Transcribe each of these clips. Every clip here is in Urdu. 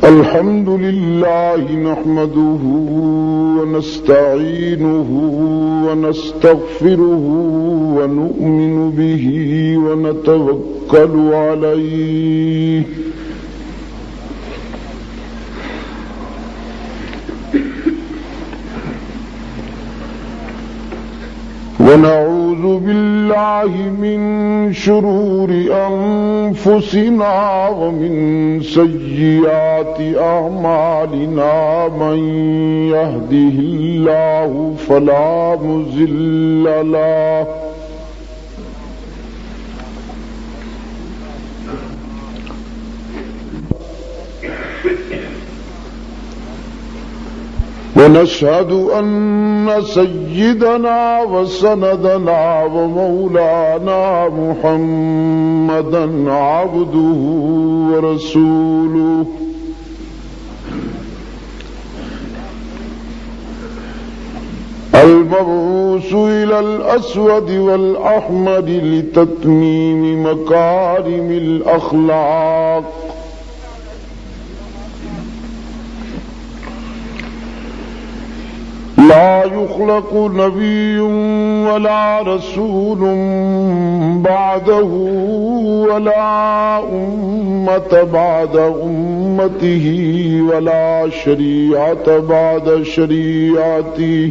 الحمد لله نحمده ونستعينه ونستغفره ونؤمن به ونتوكل عليه ونعوذ بالله من شرور أنفسنا ومن سيئات أعمالنا من يهده الله فلا مضل له ونشهد أن سيدنا وسندنا ومولانا محمدا عبده ورسوله المبعوث إلى الأسود والأحمر لتتميم مكارم الأخلاق لا يخلق نبي ولا رسول بعده ولا أمة بعد أمته ولا شريعة بعد شريعته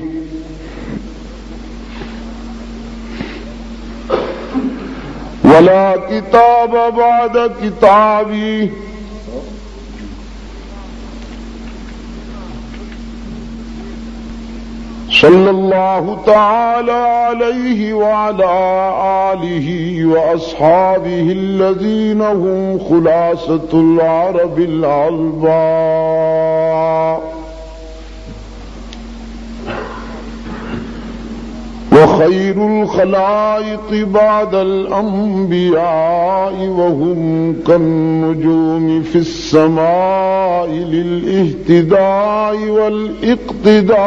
ولا كتاب بعد كتابه صلى الله تعالى عليه وعلى آله وأصحابه الذين هم خلاصة العرب العلباء وخير الخلائق بعد الأنبياء وهم كالنجوم في السماء للاهتداء والاقتداء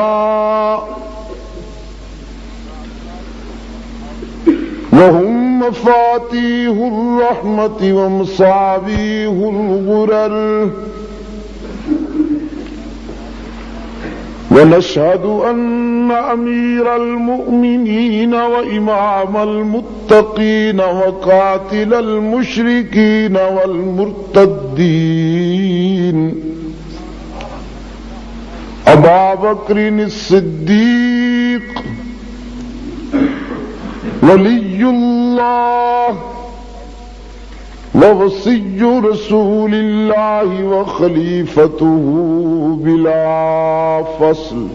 وهم مفاتيح الرحمة ومصابيح الغرر ونشهد أن أمير المؤمنين وإمام المتقين وقاتل المشركين والمرتدين أبا بكر الصديق ولي الله ووصي رسول الله وخليفته بلا فصل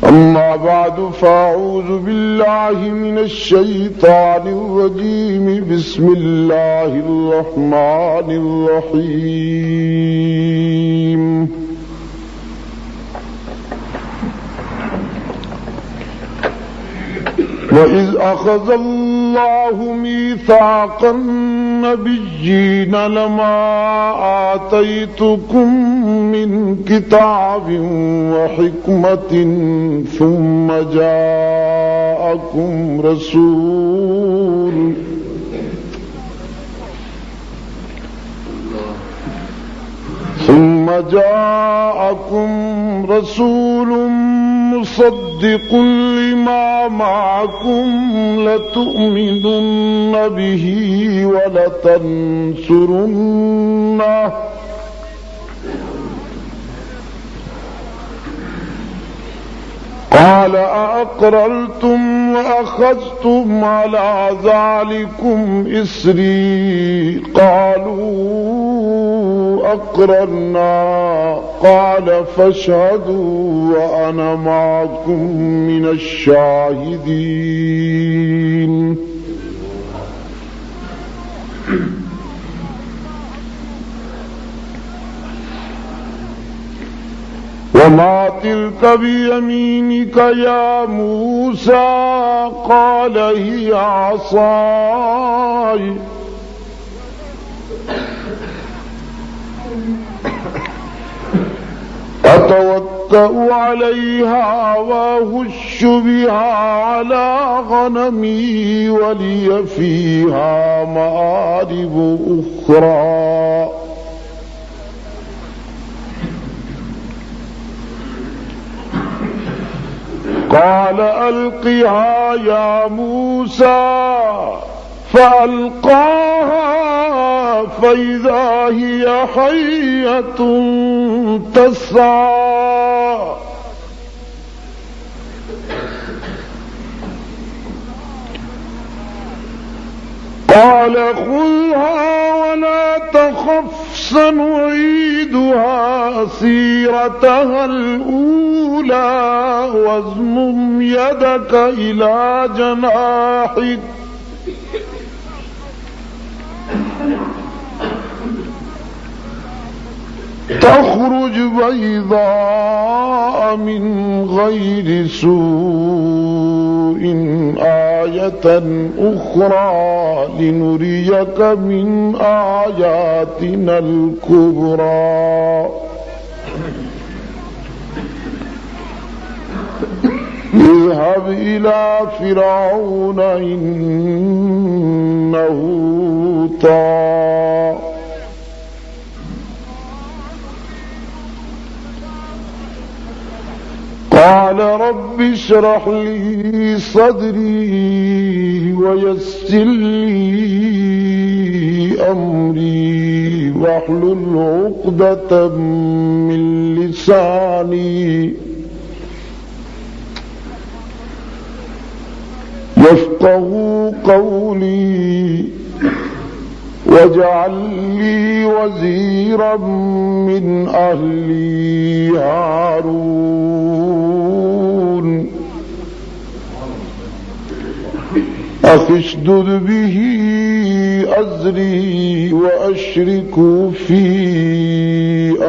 أما بعد فأعوذ بالله من الشيطان الرجيم بسم الله الرحمن الرحيم وإذ أخذ الله ميثاق النبيين لما آتيتكم من كتاب وحكمة ثم جاءكم رسول مصدق لما معكم لتؤمنن به ولتنصرنه قال أأقررتم وأخذتم على ذلكم إصري قالوا أقررنا قال فاشهدوا وأنا معكم من الشاهدين وما تلك بيمينك يا موسى قال هي عصاي أتوكل أتوكأ عليها وأهش بها على غنمي ولي فيها مآرب أخرى. قال ألقها يا موسى فألقاها فإذا هي حية تسعى. قال خذها ولا تخف سنعيدها سيرتها الأولى واضمم يدك إلى جناحك تخرج بيضاء من غير سوء آية أخرى لنريك من آياتنا الكبرى. اذهب إلى فرعون إنه طغى. قال رب اشرح لي صدري ويسر لي أمري واحلل عقدة من لساني يفقهوا قولي واجعل لي وزيرا من أهلي هارون أخي اشدد به أزري وأشركه في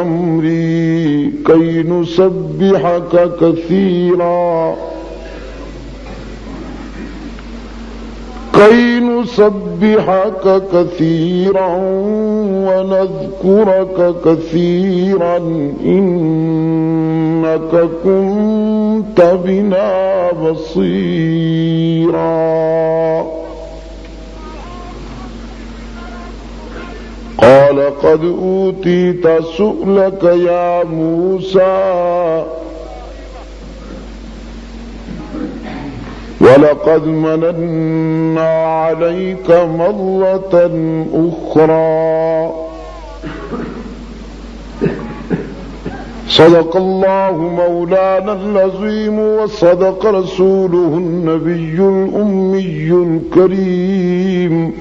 أمري كي نسبحك كثيرا ونذكرك كثيرا إنك كنت بنا بصيرا. قال قد أوتيت سؤلك يا موسى ولقد مننا عليك مرة أخرى. صدق الله مولانا العظيم وصدق رسوله النبي الأمي الكريم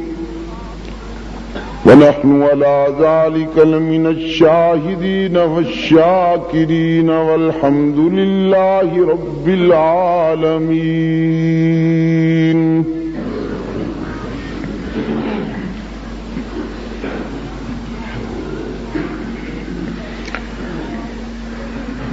ونحن على ذلك لمن الشاهدين والشاكرين والحمد لله رب العالمين.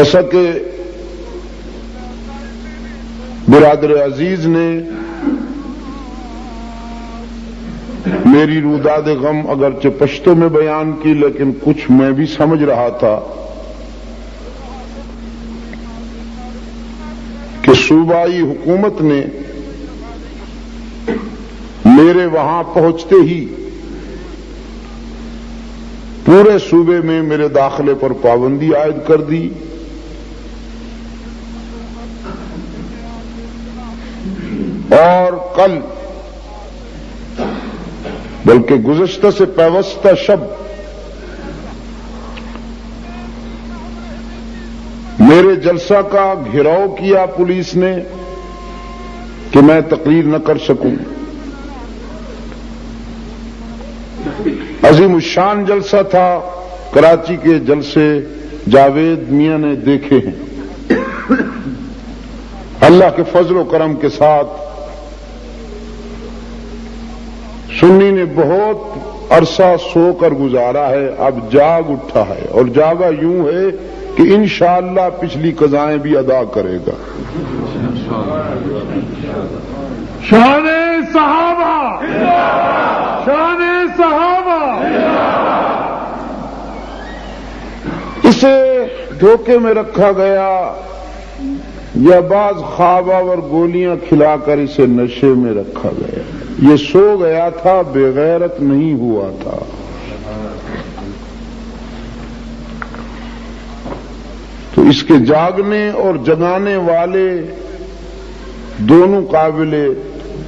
جیسا کہ برادر عزیز نے میری روداد غم اگرچہ پشتو میں بیان کی، لیکن کچھ میں بھی سمجھ رہا تھا کہ صوبائی حکومت نے میرے وہاں پہنچتے ہی پورے صوبے میں میرے داخلے پر پابندی عائد کر دی، اور کل بلکہ گزشتہ سے پیوستہ شب میرے جلسہ کا گھیراؤ کیا پولیس نے کہ میں تقریر نہ کر سکوں۔ عظیم الشان جلسہ تھا، کراچی کے جلسے جاوید میاں نے دیکھے ہیں۔ اللہ کے فضل و کرم کے ساتھ سنی نے بہت عرصہ سو کر گزارا ہے، اب جاگ اٹھا ہے، اور جاگا یوں ہے کہ انشاءاللہ پچھلی قضائیں بھی ادا کرے گا۔ شان صحابہ، شان صحابہ۔ اسے دھوکے میں رکھا گیا یا بعض خواب اور گولیاں کھلا کر اسے نشے میں رکھا گیا، یہ سو گیا تھا، بے غیرت نہیں ہوا تھا۔ تو اس کے جاگنے اور جگانے والے دونوں قابل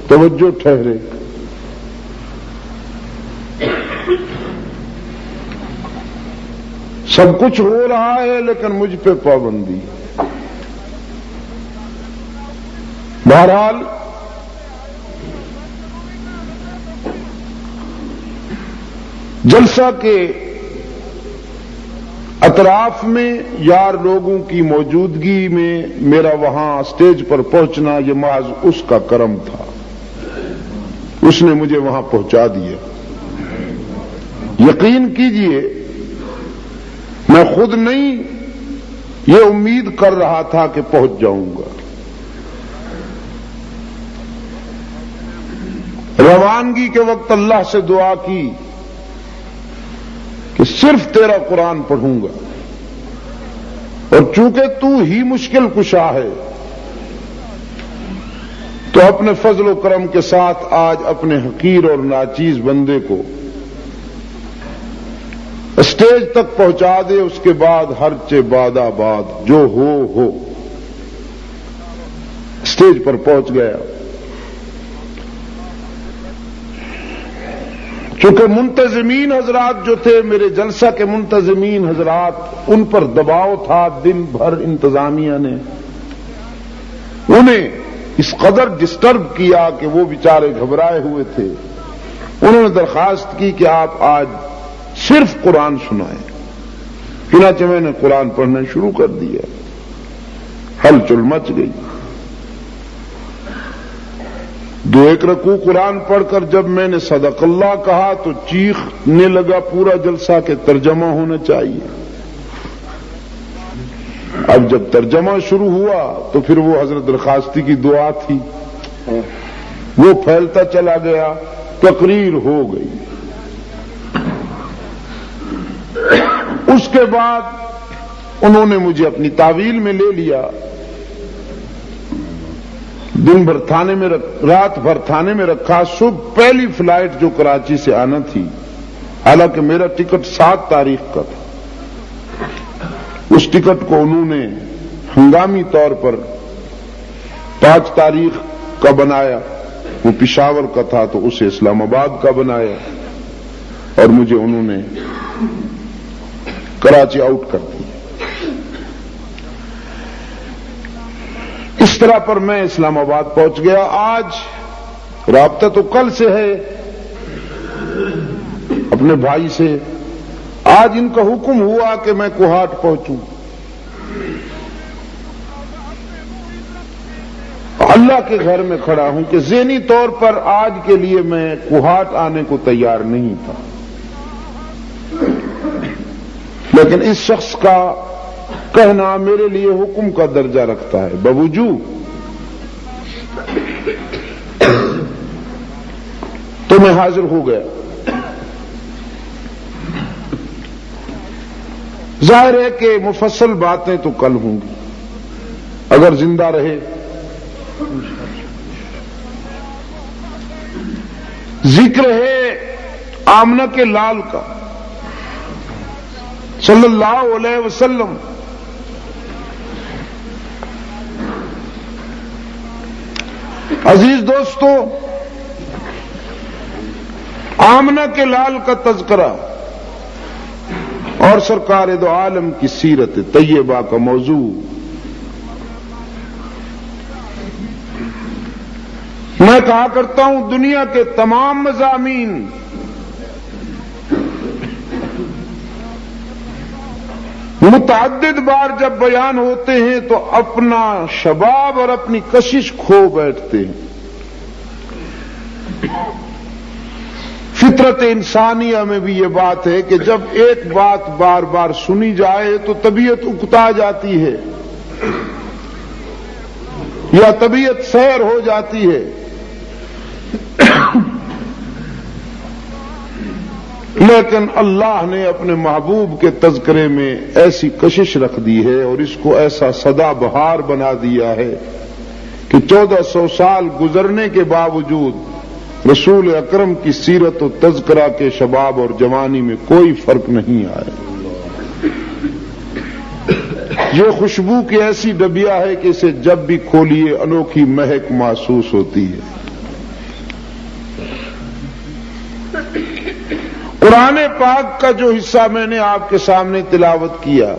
توجہ ٹھہرے۔ سب کچھ ہو رہا ہے لیکن مجھ پہ پابندی۔ بہرحال جلسہ کے اطراف میں یار لوگوں کی موجودگی میں میرا وہاں اسٹیج پر پہنچنا یہ محض اس کا کرم تھا، اس نے مجھے وہاں پہنچا دیا۔ یقین کیجئے میں خود نہیں یہ امید کر رہا تھا کہ پہنچ جاؤں گا۔ روانگی کے وقت اللہ سے دعا کی کہ صرف تیرا قرآن پڑھوں گا، اور چونکہ تو ہی مشکل کشا ہے تو اپنے فضل و کرم کے ساتھ آج اپنے حقیر اور ناچیز بندے کو اسٹیج تک پہنچا دے، اس کے بعد ہر چے باد آباد جو ہو۔ اسٹیج پر پہنچ گیا۔ چونکہ منتظمین حضرات جو تھے، میرے جلسہ کے منتظمین حضرات، ان پر دباؤ تھا دن بھر انتظامیہ نے انہیں اس قدر ڈسٹرب کیا کہ وہ بیچارے گھبرائے ہوئے تھے۔ انہوں نے درخواست کی کہ آپ آج صرف قرآن سنائیں۔ چنانچہ میں نے قرآن پڑھنا شروع کر دیا، ہلچل مچ گئی۔ 2-1 رکوع قرآن پڑھ کر جب میں نے صدق اللہ کہا تو چیخنے لگا پورا جلسہ کہ ترجمہ ہونا چاہیے۔ اب جب ترجمہ شروع ہوا تو پھر وہ حضرت درخواستی کی دعا تھی، وہ پھیلتا چلا گیا، تقریر ہو گئی۔ اس کے بعد انہوں نے مجھے اپنی تعویل میں لے لیا، دن بھر تھانے میں رات بھر تھانے میں رکھا۔ صبح پہلی فلائٹ جو کراچی سے آنا تھی، حالانکہ میرا ٹکٹ 7 تاریخ کا تھا، اس ٹکٹ کو انہوں نے ہنگامی طور پر 5 تاریخ کا بنایا، وہ پشاور کا تھا تو اسے اسلام آباد کا بنایا، اور مجھے انہوں نے کراچی آؤٹ کر دیا۔ اس طرح پر میں اسلام آباد پہنچ گیا۔ آج رابطہ تو کل سے ہے اپنے بھائی سے، آج ان کا حکم ہوا کہ میں کوہاٹ پہنچوں۔ اللہ کے گھر میں کھڑا ہوں کہ ذہنی طور پر آج کے لیے میں کوہاٹ آنے کو تیار نہیں تھا، لیکن اس شخص کا کہنا میرے لیے حکم کا درجہ رکھتا ہے، بوجود تو میں حاضر ہو گیا۔ ظاہر ہے کہ مفصل باتیں تو کل ہوں گی اگر زندہ رہے۔ ذکر ہے آمنہ کے لال کا صلی اللہ علیہ وسلم۔ عزیز دوستو، آمنہ کے لال کا تذکرہ اور سرکار دو عالم کی سیرت طیبہ کا موضوع میں کہا کرتا ہوں دنیا کے تمام مضامین متعدد بار جب بیان ہوتے ہیں تو اپنا شباب اور اپنی کشش کھو بیٹھتے ہیں۔ فطرت انسانیہ میں بھی یہ بات ہے کہ جب ایک بات بار بار سنی جائے تو طبیعت اکتا جاتی ہے یا طبیعت سیر ہو جاتی ہے، لیکن اللہ نے اپنے محبوب کے تذکرے میں ایسی کشش رکھ دی ہے اور اس کو ایسا سدا بہار بنا دیا ہے کہ 1400 سال گزرنے کے باوجود رسول اکرم کی سیرت و تذکرہ کے شباب اور جوانی میں کوئی فرق نہیں آیا۔ یہ خوشبو کی ایسی ڈبیا ہے کہ اسے جب بھی کھولیے انوکھی مہک محسوس ہوتی ہے۔ قرآن پاک کا جو حصہ میں نے آپ کے سامنے تلاوت کیا،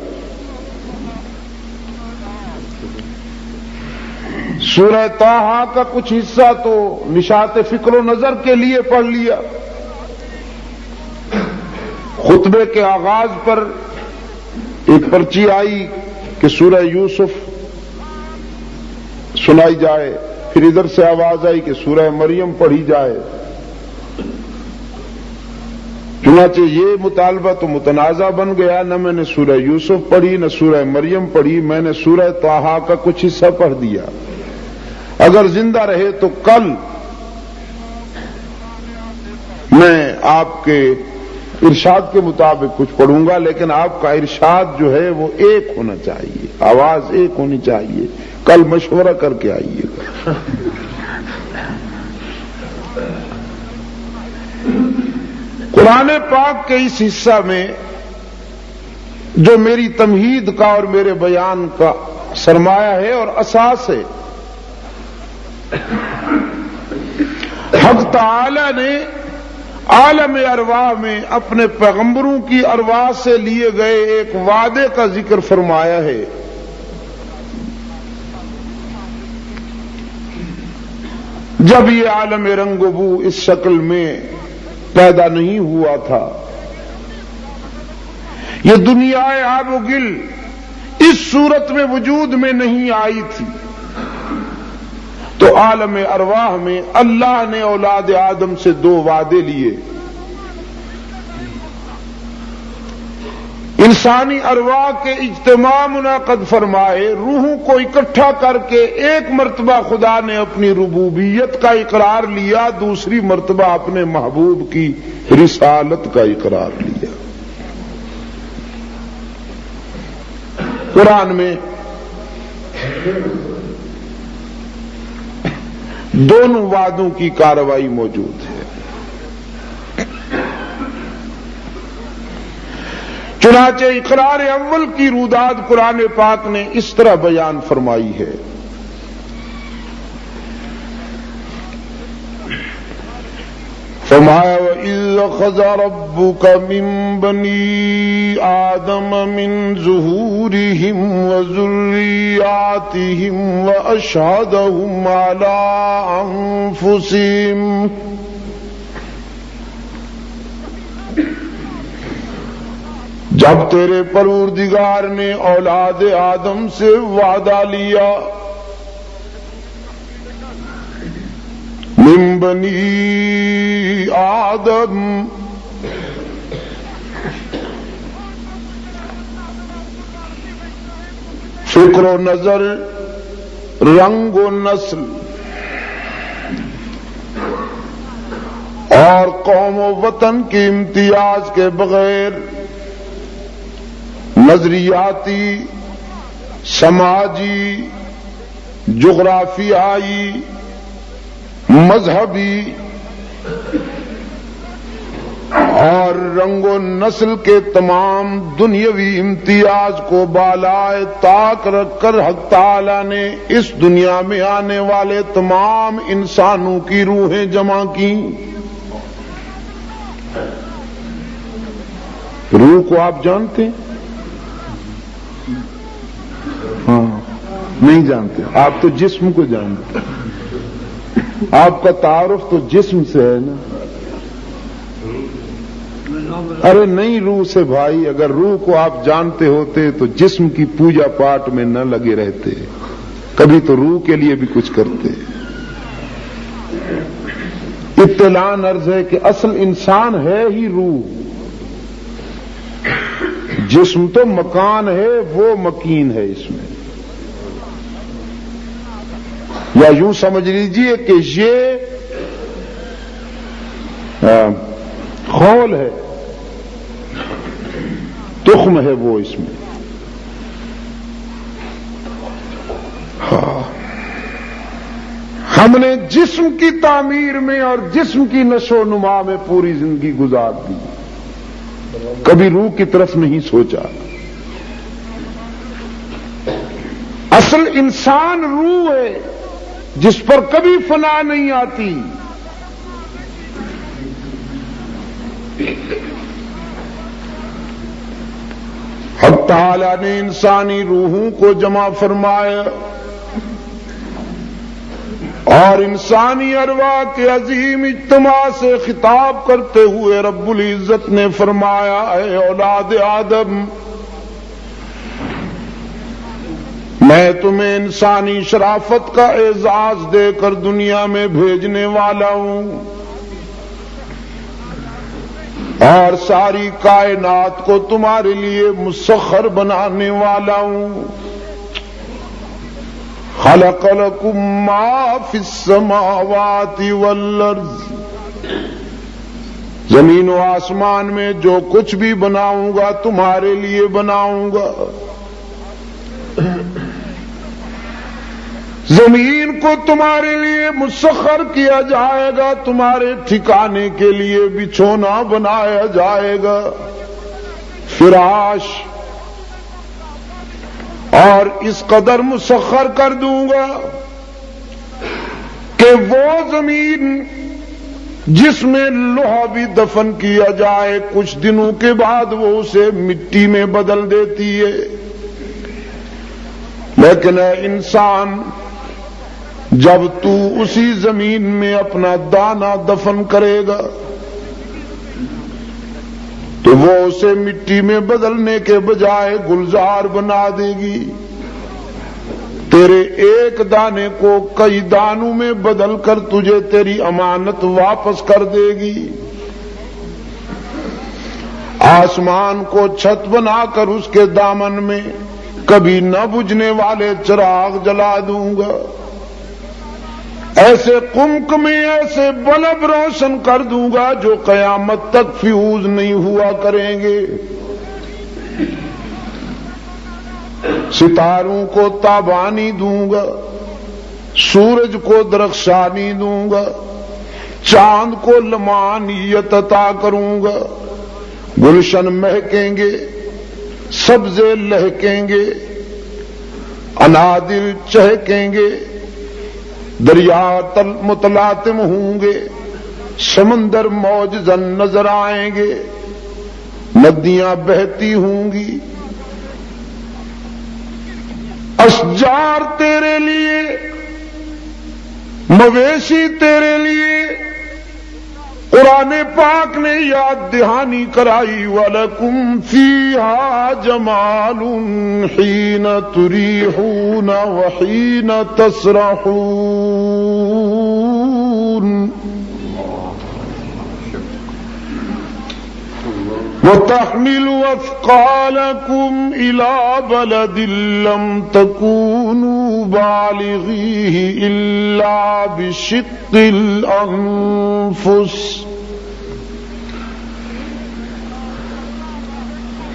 سورہ طٰہٰ کا کچھ حصہ تو نشاط فکر و نظر کے لیے پڑھ لیا۔ خطبے کے آغاز پر ایک پرچی آئی کہ سورہ یوسف سنائی جائے، پھر ادھر سے آواز آئی کہ سورہ مریم پڑھی جائے۔ چنانچہ یہ مطالبہ تو متنازع بن گیا، نہ میں نے سورہ یوسف پڑھی نہ سورہ مریم پڑھی، میں نے سورہ طٰہٰ کا کچھ حصہ پڑھ دیا۔ اگر زندہ رہے تو کل میں آپ کے ارشاد کے مطابق کچھ پڑھوں گا، لیکن آپ کا ارشاد جو ہے وہ ایک ہونا چاہیے، آواز ایک ہونی چاہیے۔ کل مشورہ کر کے آئیے گا۔ قرآن پاک کے اس حصہ میں جو میری تمہید کا اور میرے بیان کا سرمایہ ہے اور اساس ہے، حق تعالی نے عالم ارواح میں اپنے پیغمبروں کی ارواح سے لیے گئے ایک وعدے کا ذکر فرمایا ہے۔ جب یہ عالم رنگ و بو اس شکل میں پیدا نہیں ہوا تھا، یہ دنیا آب و گل اس صورت میں وجود میں نہیں آئی تھی، تو عالم ارواح میں اللہ نے اولاد آدم سے 2 وعدے لیے۔ انسانی ارواح کے اجتماع منعقد فرمائے، روحوں کو اکٹھا کر کے ایک مرتبہ خدا نے اپنی ربوبیت کا اقرار لیا، دوسری مرتبہ اپنے محبوب کی رسالت کا اقرار لیا۔ قرآن میں دونوں وعدوں کی کارروائی موجود ہے۔ چنانچہ اقرار اول کی روداد قرآن پاک نے اس طرح بیان فرمائی ہے۔ فرمایا وَإِذْ أَخَذَ رَبُّكَ مِن بَنِي آدَمَ مِن ظُهُورِهِمْ وَذُرِّيَّاتِهِمْ وَأَشْهَدَهُمْ عَلَىٰ أَنفُسِهِمْ، جب تیرے پروردگار نے اولاد آدم سے وعدہ لیا، من بنی آدم، فکر و نظر، رنگ و نسل اور قوم و وطن کی امتیاز کے بغیر نظریاتی، سماجی، جغرافیائی، مذہبی اور رنگ و نسل کے تمام دنیاوی امتیاز کو بالائے طاق رکھ کر حق تعالی نے اس دنیا میں آنے والے تمام انسانوں کی روحیں جمع کی۔ روح کو آپ جانتے ہیں؟ ہاں، نہیں جانتے۔ آپ تو جسم کو جانتے ہیں، آپ کا تعارف تو جسم سے ہے نا۔ ارے نہیں، روح سے بھائی، اگر روح کو آپ جانتے ہوتے تو جسم کی پوجا پاٹ میں نہ لگے رہتے، کبھی تو روح کے لیے بھی کچھ کرتے۔ اطلاع عرض ہے کہ اصل انسان ہے ہی روح، جسم تو مکان ہے، وہ مکین ہے اس میں۔ یا یوں سمجھ لیجئے کہ یہ خول ہے، تخم ہے وہ اس میں۔ ہم نے جسم کی تعمیر میں اور جسم کی نشو و نما میں پوری زندگی گزار دی، کبھی روح کی طرف نہیں سوچا۔ اصل انسان روح ہے جس پر کبھی فنا نہیں آتی۔ حق تعالی نے انسانی روحوں کو جمع فرمایا اور انسانی ارواح کے عظیم اجتماع سے خطاب کرتے ہوئے رب العزت نے فرمایا، اے اولاد آدم، میں تمہیں انسانی شرافت کا اعزاز دے کر دنیا میں بھیجنے والا ہوں اور ساری کائنات کو تمہارے لیے مسخر بنانے والا ہوں۔ خلق لکم ما فی السماوات والارض، زمین و آسمان میں جو کچھ بھی بناؤں گا تمہارے لیے بناؤں گا۔ زمین کو تمہارے لیے مسخر کیا جائے گا، تمہارے ٹھکانے کے لیے بچھونا بنایا جائے گا، فراش، اور اس قدر مسخر کر دوں گا کہ وہ زمین جس میں لوہا بھی دفن کیا جائے کچھ دنوں کے بعد وہ اسے مٹی میں بدل دیتی ہے۔ لیکن اے انسان، جب تو اسی زمین میں اپنا دانہ دفن کرے گا تو وہ اسے مٹی میں بدلنے کے بجائے گلزار بنا دے گی، تیرے ایک دانے کو کئی دانوں میں بدل کر تجھے تیری امانت واپس کر دے گی۔ آسمان کو چھت بنا کر اس کے دامن میں کبھی نہ بجھنے والے چراغ جلا دوں گا، ایسے قمقمے، ایسے بلب روشن کر دوں گا جو قیامت تک فیوز نہیں ہوا کریں گے۔ ستاروں کو تابانی دوں گا، سورج کو درخشانی دوں گا، چاند کو لمعانیت عطا کروں گا، گلشن مہکیں گے، سبزے لہکیں گے، انادل چہکیں گے، دریا متلاطم ہوں گے، سمندر موج زن نظر آئیں گے، ندیاں بہتی ہوں گی، اشجار تیرے لیے، مویشی تیرے لیے۔ قرآن پاک نے یاد دہانی کرائی، وَلَكُمْ فِيهَا جَمَالٌ حِينَ تُرِيحُونَ وَحِينَ تَسْرَحُونَ۔ وَتَحْمِلُ أَثْقَالَكُمْ إِلَى بَلَدٍ لَّمْ تَكُونُوا بَالِغِيهِ إِلَّا بِشِقِّ الْأَنفُسِ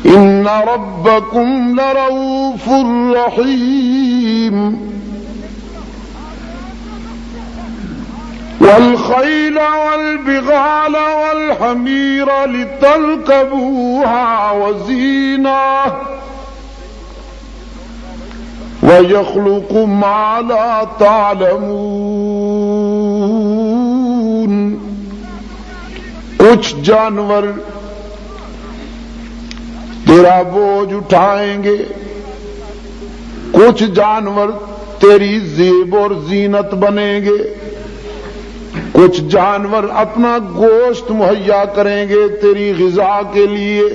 إِنَّ رَبَّكُمْ لَرَءُوفٌ رَّحِيمٌ والخيل والبغال والحمير لتركبوها وزينة ويخلق ما لا تعلمون. کچھ جانور تیرا بوجھ اٹھائیں گے، کچھ جانور تیری زیب اور زینت بنیں گے، کچھ جانور اپنا گوشت مہیا کریں گے تیری غذا کے لیے،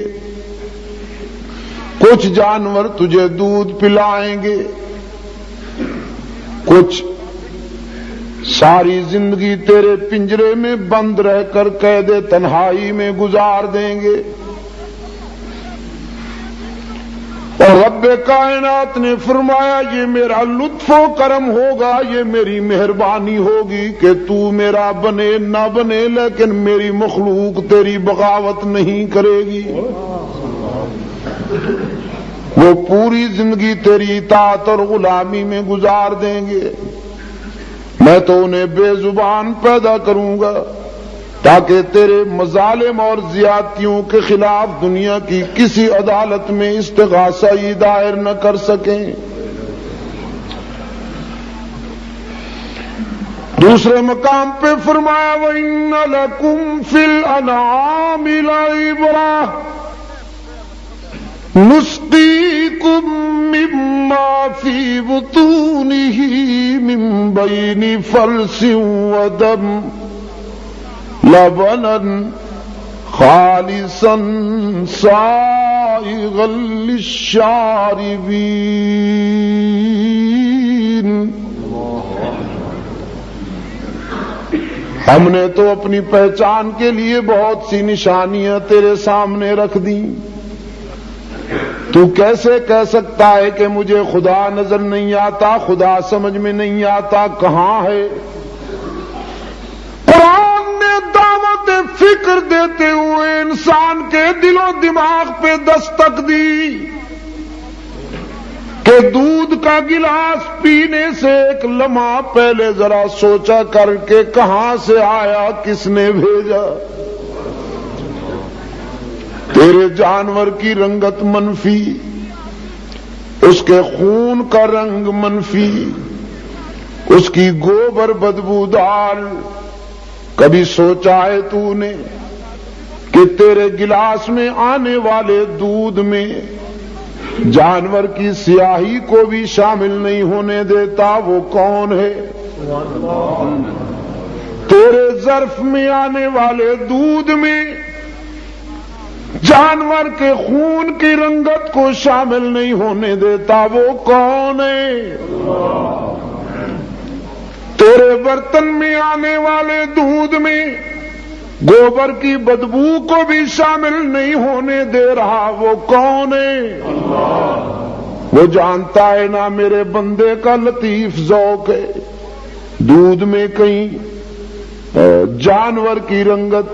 کچھ جانور تجھے دودھ پلائیں گے، کچھ ساری زندگی تیرے پنجرے میں بند رہ کر قید تنہائی میں گزار دیں گے. اور رب کائنات نے فرمایا یہ میرا لطف و کرم ہوگا، یہ میری مہربانی ہوگی کہ تو میرا بنے نہ بنے، لیکن میری مخلوق تیری بغاوت نہیں کرے گی. وہ پوری زندگی تیری اطاعت اور غلامی میں گزار دیں گے. میں تو انہیں بے زبان پیدا کروں گا تاکہ تیرے مظالم اور زیادتیوں کے خلاف دنیا کی کسی عدالت میں استغاثہ دائر نہ کر سکیں. دوسرے مقام پہ فرمایا وَإِنَّ لَكُمْ فِي الْأَنْعَامِ لَعِبْرَةً نُسْقِيكُم مِّمَّا فِي بُطُونِهِ مِن بَيْنِ فَرْثٍ وَدَمٍ لبنا خالصا سائغا للشاربین. ہم نے تو اپنی پہچان کے لیے بہت سی نشانیاں تیرے سامنے رکھ دی، تو کیسے کہہ سکتا ہے کہ مجھے خدا نظر نہیں آتا، خدا سمجھ میں نہیں آتا؟ کہاں ہے؟ قرآن نے دعوت فکر دیتے ہوئے انسان کے دل و دماغ پہ دستک دی کہ دودھ کا گلاس پینے سے ایک لمحہ پہلے ذرا سوچا کر کے کہاں سے آیا، کس نے بھیجا. تیرے جانور کی رنگت منفی، اس کے خون کا رنگ منفی، اس کی گوبر بدبودار. کبھی سوچا ہے تو نے کہ تیرے گلاس میں آنے والے دودھ میں جانور کی سیاہی کو بھی شامل نہیں ہونے دیتا؟ وہ کون ہے؟ تیرے ظرف میں آنے والے دودھ میں جانور کے خون کی رنگت کو شامل نہیں ہونے دیتا؟ وہ کون ہے؟ تیرے برتن میں آنے والے دودھ میں گوبر کی بدبو کو بھی شامل نہیں ہونے دے رہا؟ وہ کون ہے؟ وہ جانتا ہے نا میرے بندے کا لطیف ذوق ہے. دودھ میں کہیں جانور کی رنگت،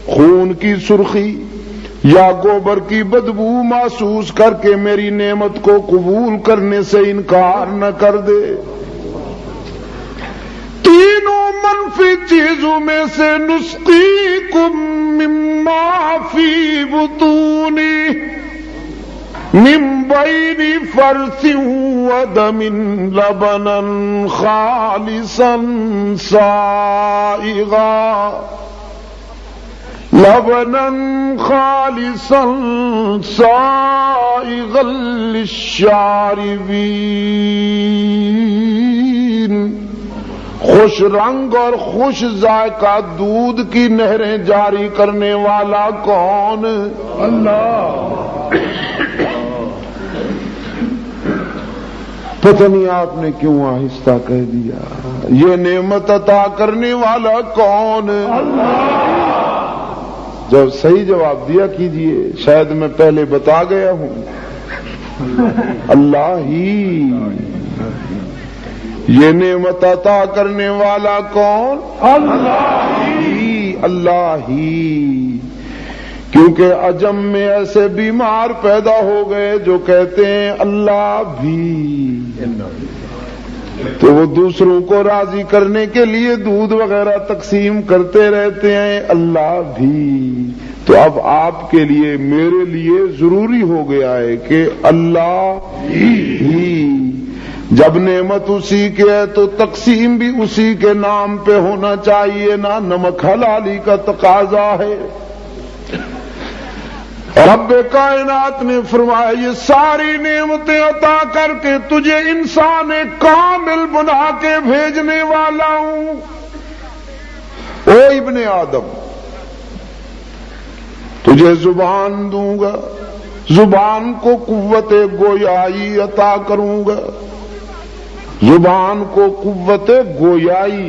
خون کی سرخی یا گوبر کی بدبو محسوس کر کے میری نعمت کو قبول کرنے سے انکار نہ کر دے. تینوں منفی چیزوں میں سے نسقیکم مما فی بطونی من بین فرث ودم لبنا خالصا سائغا لبنا خالصا سائغا للشاربین. خوش رنگ اور خوش ذائقہ دودھ کی نہریں جاری کرنے والا کون؟ اللہ. پتہ نہیں آپ نے کیوں آہستہ کہہ دیا؟ یہ نعمت عطا کرنے والا کون؟ اللہ. جب صحیح جواب دیا کیجئے، شاید میں پہلے بتا گیا ہوں۔ اللہ ہی یہ نعمت عطا کرنے والا کون؟ اللہ ہی، اللہ ہی۔ کیونکہ عجم میں ایسے بیمار پیدا ہو گئے جو کہتے ہیں اللہ بھی، تو وہ دوسروں کو راضی کرنے کے لیے دودھ وغیرہ تقسیم کرتے رہتے ہیں اللہ بھی۔ تو اب آپ کے لیے میرے لیے ضروری ہو گیا ہے کہ اللہ ہی، جب نعمت اسی کے ہے تو تقسیم بھی اسی کے نام پہ ہونا چاہیے، نہ نمک حلالی کا تقاضا ہے۔ رب کائنات نے فرمایا یہ ساری نعمتیں عطا کر کے تجھے انسان کامل بنا کے بھیجنے والا ہوں۔ او ابن آدم، تجھے زبان دوں گا، زبان کو قوت گویائی عطا کروں گا، زبان کو قوت گویائی۔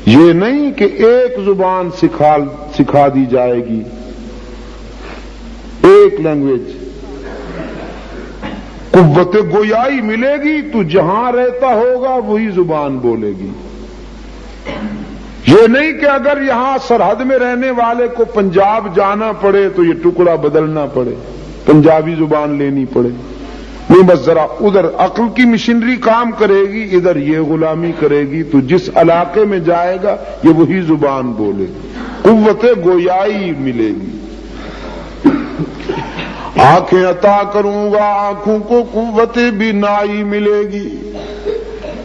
یہ نہیں کہ ایک زبان سکھا دی جائے گی، ایک لینگویج، قوت گویائی ملے گی، تو جہاں رہتا ہوگا وہی زبان بولے گی۔ یہ نہیں کہ اگر یہاں سرحد میں رہنے والے کو پنجاب جانا پڑے تو یہ ٹکڑا بدلنا پڑے، پنجابی زبان لینی پڑے، نہیں، بس ذرا ادھر عقل کی مشینری کام کرے گی، ادھر یہ غلامی کرے گی، تو جس علاقے میں جائے گا یہ وہی زبان بولے گی، قوت گویائی ملے گی۔ آنکھیں عطا کروں گا، آنکھوں کو قوت بینائی ملے گی۔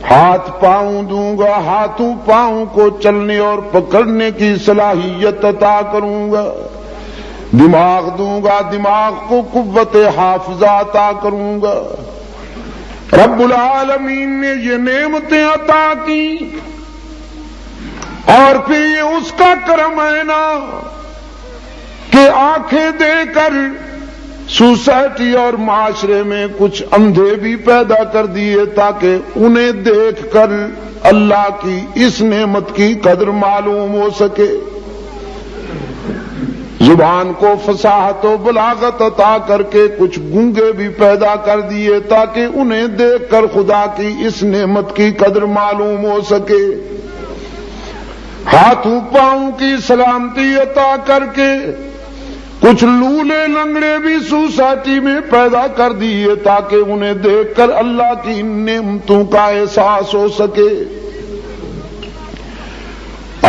ہاتھ پاؤں دوں گا، ہاتھوں پاؤں کو چلنے اور پکڑنے کی صلاحیت عطا کروں گا۔ دماغ دوں گا، دماغ کو قوت حافظہ عطا کروں گا۔ رب العالمین نے یہ نعمتیں عطا کی، اور پھر یہ اس کا کرم ہے نا کہ آنکھیں دے کر سوسائٹی اور معاشرے میں کچھ اندھے بھی پیدا کر دیے تاکہ انہیں دیکھ کر اللہ کی اس نعمت کی قدر معلوم ہو سکے۔ زبان کو فصاحت و بلاغت عطا کر کے کچھ گونگے بھی پیدا کر دیے تاکہ انہیں دیکھ کر خدا کی اس نعمت کی قدر معلوم ہو سکے۔ ہاتھوں پاؤں کی سلامتی عطا کر کے کچھ لولے لنگڑے بھی سوسائٹی میں پیدا کر دیے تاکہ انہیں دیکھ کر اللہ کی نعمتوں کا احساس ہو سکے۔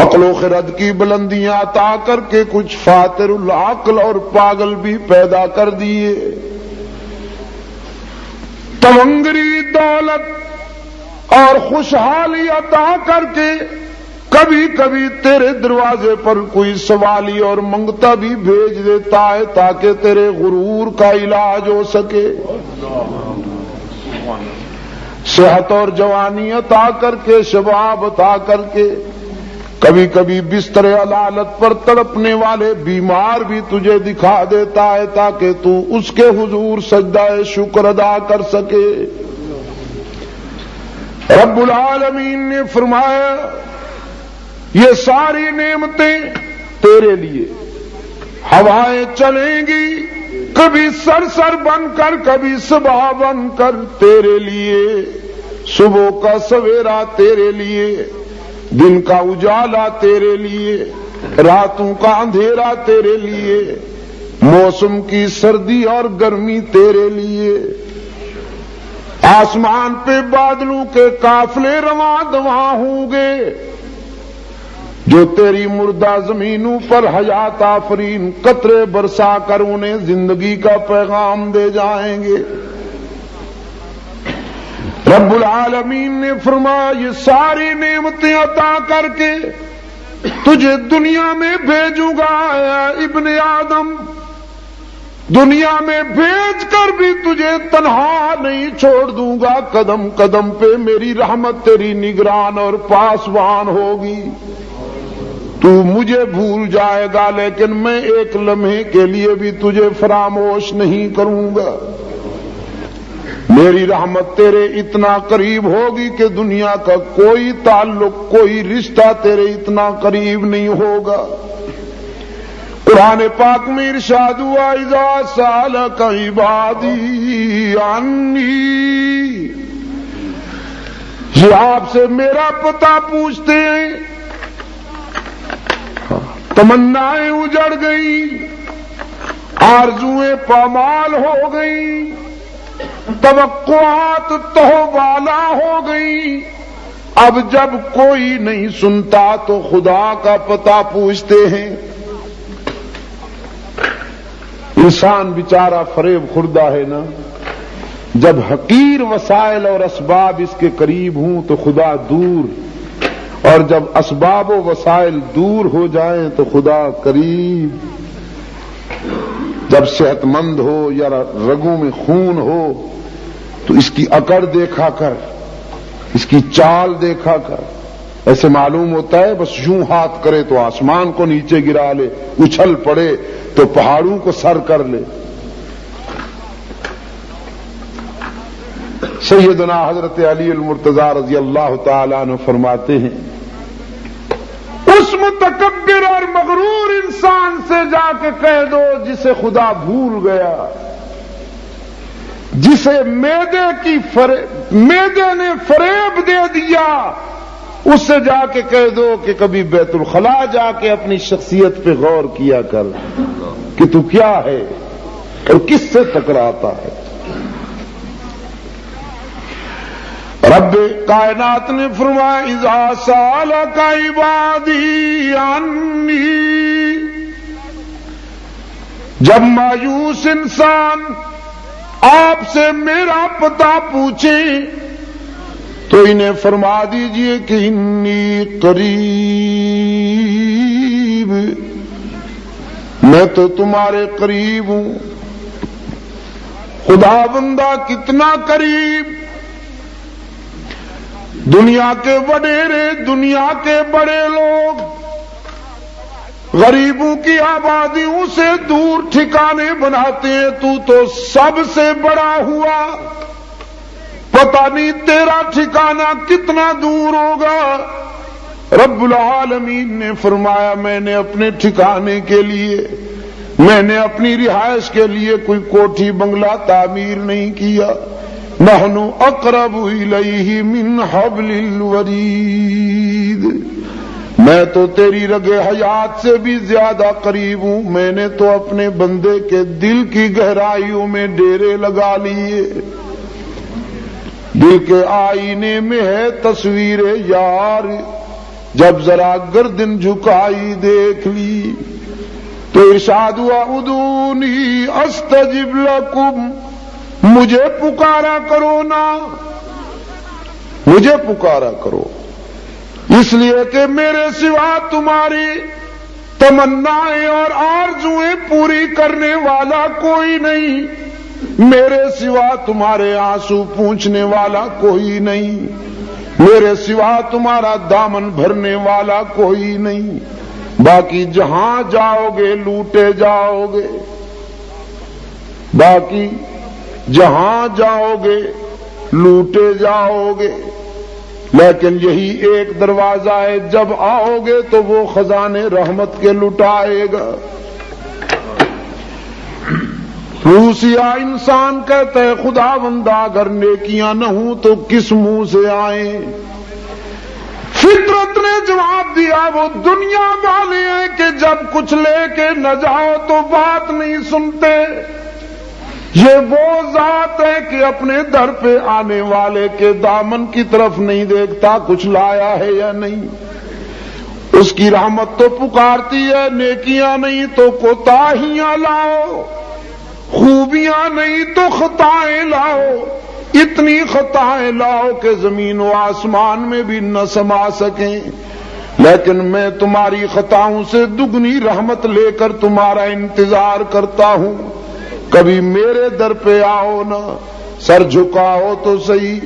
عقل و خرد کی بلندیاں عطا کر کے کچھ فاتر العقل اور پاگل بھی پیدا کر دیے۔ تونگری دولت اور خوشحالی عطا کر کے کبھی کبھی تیرے دروازے پر کوئی سوالی اور منگتا بھی بھیج دیتا ہے تاکہ تیرے غرور کا علاج ہو سکے۔ صحت اور جوانی عطا کر کے، شباب عطا کر کے، کبھی کبھی بستر علالت پر تڑپنے والے بیمار بھی تجھے دکھا دیتا ہے تاکہ تو اس کے حضور سجدہ شکر ادا کر سکے۔ رب العالمین نے فرمایا یہ ساری نعمتیں تیرے لیے، ہوائیں چلیں گی کبھی سر بن کر کبھی صبح بن کر تیرے لیے، صبح کا سویرا تیرے لیے، دن کا اجالا تیرے لیے، راتوں کا اندھیرا تیرے لیے، موسم کی سردی اور گرمی تیرے لیے، آسمان پہ بادلوں کے قافلے رواں دواں ہوں گے جو تیری مردہ زمینوں پر حیات آفرین قطرے برسا کر انہیں زندگی کا پیغام دے جائیں گے۔ رب العالمین نے فرمایا یہ ساری نعمتیں عطا کر کے تجھے دنیا میں بھیجوں گا اے ابن آدم، دنیا میں بھیج کر بھی تجھے تنہا نہیں چھوڑ دوں گا، قدم قدم پہ میری رحمت تیری نگران اور پاسبان ہوگی۔ تو مجھے بھول جائے گا لیکن میں ایک لمحے کے لیے بھی تجھے فراموش نہیں کروں گا۔ میری رحمت تیرے اتنا قریب ہوگی کہ دنیا کا کوئی تعلق، کوئی رشتہ تیرے اتنا قریب نہیں ہوگا۔ قرآن پاک میں ارشاد ہوا اذا سألک عبادی عنی، یہ آپ سے میرا پتہ پوچھتے ہیں، تمنائیں اجڑ گئی، آرزویں پامال ہو گئی، توقعات تہوالا ہو گئی، اب جب کوئی نہیں سنتا تو خدا کا پتہ پوچھتے ہیں۔ انسان بیچارہ فریب خوردہ ہے نا، جب حقیر وسائل اور اسباب اس کے قریب ہوں تو خدا دور، اور جب اسباب و وسائل دور ہو جائیں تو خدا قریب۔ جب صحت مند ہو یا رگوں میں خون ہو تو اس کی اکڑ دیکھا کر، اس کی چال دیکھا کر، ایسے معلوم ہوتا ہے بس یوں ہاتھ کرے تو آسمان کو نیچے گرا لے، اچھل پڑے تو پہاڑوں کو سر کر لے۔ سیدنا حضرت علی المرتضی رضی اللہ تعالیٰ عنہ فرماتے ہیں، اس متکبر اور مغرور انسان سے جا کے کہہ دو جسے خدا بھول گیا، جسے میدے نے فریب دے دیا، اس سے جا کے کہہ دو کہ کبھی بیت الخلا جا کے اپنی شخصیت پہ غور کیا کر کہ تو کیا ہے اور کس سے ٹکراتا ہے۔ رب کائنات نے فرمایا اذا سألک عبادی عنی، جب مایوس انسان آپ سے میرا پتہ پوچھے تو انہیں فرما دیجئے کہ انی قریب، میں تو تمہارے قریب ہوں۔ خدا بندہ کتنا قریب، دنیا کے وڈیرے، دنیا کے بڑے لوگ غریبوں کی آبادیوں سے دور ٹھکانے بناتے ہیں، تو سب سے بڑا ہوا، پتہ نہیں تیرا ٹھکانہ کتنا دور ہوگا۔ رب العالمین نے فرمایا میں نے اپنے ٹھکانے کے لیے، میں نے اپنی رہائش کے لیے کوئی کوٹھی بنگلہ تعمیر نہیں کیا، نحن اقرب الیہ من حبل الورید، میں تو تیری رگ حیات سے بھی زیادہ قریب ہوں۔ میں نے تو اپنے بندے کے دل کی گہرائیوں میں ڈیرے لگا لیے، دل کے آئینے میں ہے تصویر یار، جب ذرا گردن جھکائی دیکھ لی تو ارشاد ہوا ادعونی استجب لکم، مجھے پکارا کرو نا، مجھے پکارا کرو، اس لیے کہ میرے سوا تمہاری تمنائیں اور آرزویں پوری کرنے والا کوئی نہیں، میرے سوا تمہارے آنسو پوچھنے والا کوئی نہیں، میرے سوا تمہارا دامن بھرنے والا کوئی نہیں، باقی جہاں جاؤ گے لوٹے جاؤ گے، باقی جہاں جاؤ گے لوٹے جاؤ گے، لیکن یہی ایک دروازہ ہے، جب آؤ گے تو وہ خزانے رحمت کے لٹائے گا۔ روسیا انسان کہتا ہے خدا بندہ اگر نیکیاں نہ ہوں تو کس منہ سے آئیں؟ فطرت نے جواب دیا وہ دنیا والے ہیں کہ جب کچھ لے کے نہ جاؤ تو بات نہیں سنتے، یہ وہ ذات ہے کہ اپنے در پہ آنے والے کے دامن کی طرف نہیں دیکھتا کچھ لایا ہے یا نہیں، اس کی رحمت تو پکارتی ہے، نیکیاں نہیں تو کوتاہیاں لاؤ، خوبیاں نہیں تو خطائیں لاؤ، اتنی خطائیں لاؤ کہ زمین و آسمان میں بھی نہ سما سکیں، لیکن میں تمہاری خطاؤں سے دگنی رحمت لے کر تمہارا انتظار کرتا ہوں، کبھی میرے در پہ آؤ نا، سر جھکاؤ تو صحیح،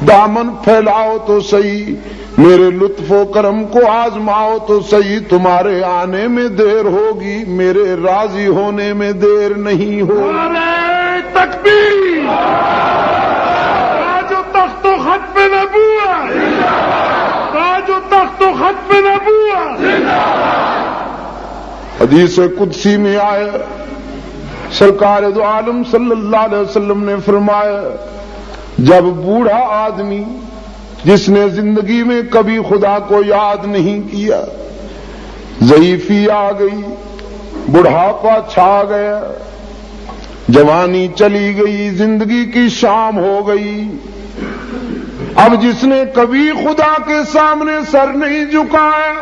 دامن پھیلاؤ تو صحیح، میرے لطف و کرم کو آزماؤ تو صحیح، تمہارے آنے میں دیر ہوگی، میرے راضی ہونے میں دیر نہیں ہوگی۔ نعرہ تکبیر! و ختم نبوت. حدیث قدسی میں آیا، سرکار دو عالم صلی اللہ علیہ وسلم نے فرمایا، جب بوڑھا آدمی جس نے زندگی میں کبھی خدا کو یاد نہیں کیا، ضعیفی آ گئی، بڑھاپا چھا گیا، جوانی چلی گئی، زندگی کی شام ہو گئی، اب جس نے کبھی خدا کے سامنے سر نہیں جھکایا،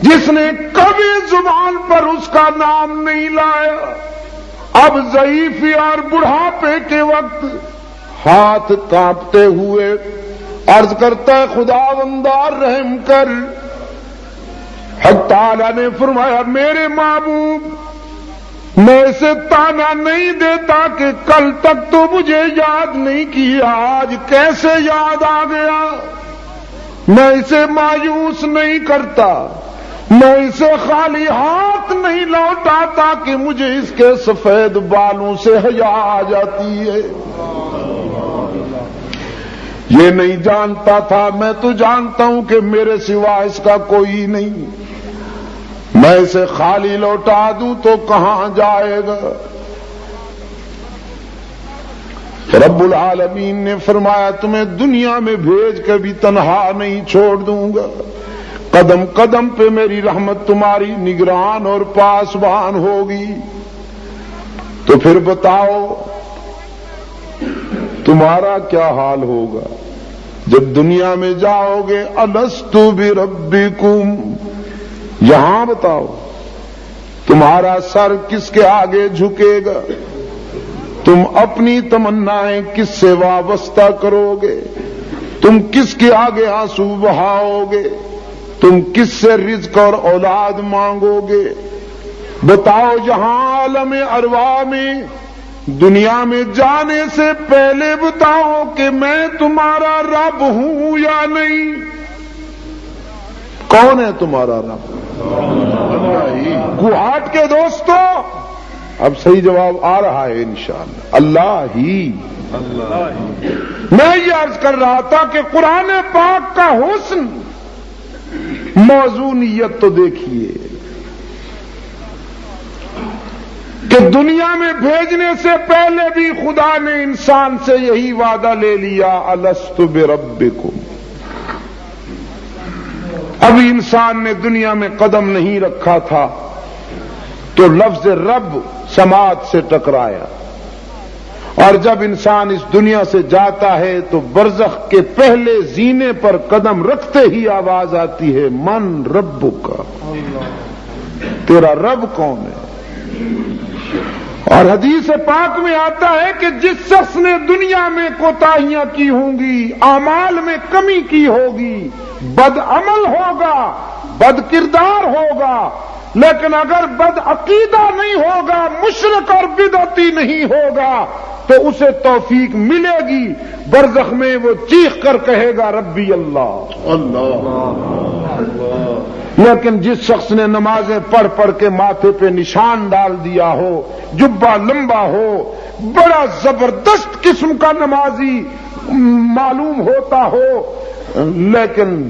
جس نے کبھی زبان پر اس کا نام نہیں لایا، اب ضعیفی اور بڑھاپے کے وقت ہاتھ کانپتے ہوئے عرض کرتا ہے، خداوندار رحم کر. حق تعالی نے فرمایا، میرے محبوب میں اسے تانا نہیں دیتا کہ کل تک تو مجھے یاد نہیں کیا، آج کیسے یاد آ گیا. میں اسے مایوس نہیں کرتا، میں اسے خالی ہاتھ نہیں لوٹاتا کہ مجھے اس کے سفید بالوں سے حیا آ جاتی ہے. یہ نہیں جانتا تھا، میں تو جانتا ہوں کہ میرے سوا اس کا کوئی نہیں، میں اسے خالی لوٹا دوں تو کہاں جائے گا. رب العالمین نے فرمایا، تمہیں دنیا میں بھیج کے بھی تنہا نہیں چھوڑ دوں گا، قدم قدم پہ میری رحمت تمہاری نگران اور پاسبان ہوگی. تو پھر بتاؤ تمہارا کیا حال ہوگا جب دنیا میں جاؤ گے. الست بربکم، یہاں بتاؤ تمہارا سر کس کے آگے جھکے گا، تم اپنی تمنائیں کس سے وابستہ کرو گے، تم کس کے آگے آنسو بہاؤ گے، تم کس سے رزق اور اولاد مانگو گے. بتاؤ جہاں عالم ارواح میں دنیا میں جانے سے پہلے بتاؤ کہ میں تمہارا رب ہوں یا نہیں. کون ہے تمہارا رب؟ گوہاٹ کے دوستو اب صحیح جواب آ رہا ہے انشاءاللہ، اللہ ہی. میں یہ عرض کر رہا تھا کہ قرآن پاک کا حسن، موزونیت تو دیکھیے کہ دنیا میں بھیجنے سے پہلے بھی خدا نے انسان سے یہی وعدہ لے لیا، الست بربکم. ابھی انسان نے دنیا میں قدم نہیں رکھا تھا تو لفظ رب سماعت سے ٹکرایا، اور جب انسان اس دنیا سے جاتا ہے تو برزخ کے پہلے زینے پر قدم رکھتے ہی آواز آتی ہے، من ربک، تیرا رب کون ہے. اور حدیث پاک میں آتا ہے کہ جس شخص نے دنیا میں کوتاہیاں کی ہوں گی، اعمال میں کمی کی ہوگی، بد عمل ہوگا، بد کردار ہوگا، لیکن اگر بد عقیدہ نہیں ہوگا، مشرک اور بدعتی نہیں ہوگا تو اسے توفیق ملے گی. برزخ میں وہ چیخ کر کہے گا ربی اللہ اللہ. لیکن جس شخص نے نمازیں پڑھ پڑھ کے ماتھے پہ نشان ڈال دیا ہو، جبہ لمبا ہو، بڑا زبردست قسم کا نمازی معلوم ہوتا ہو، لیکن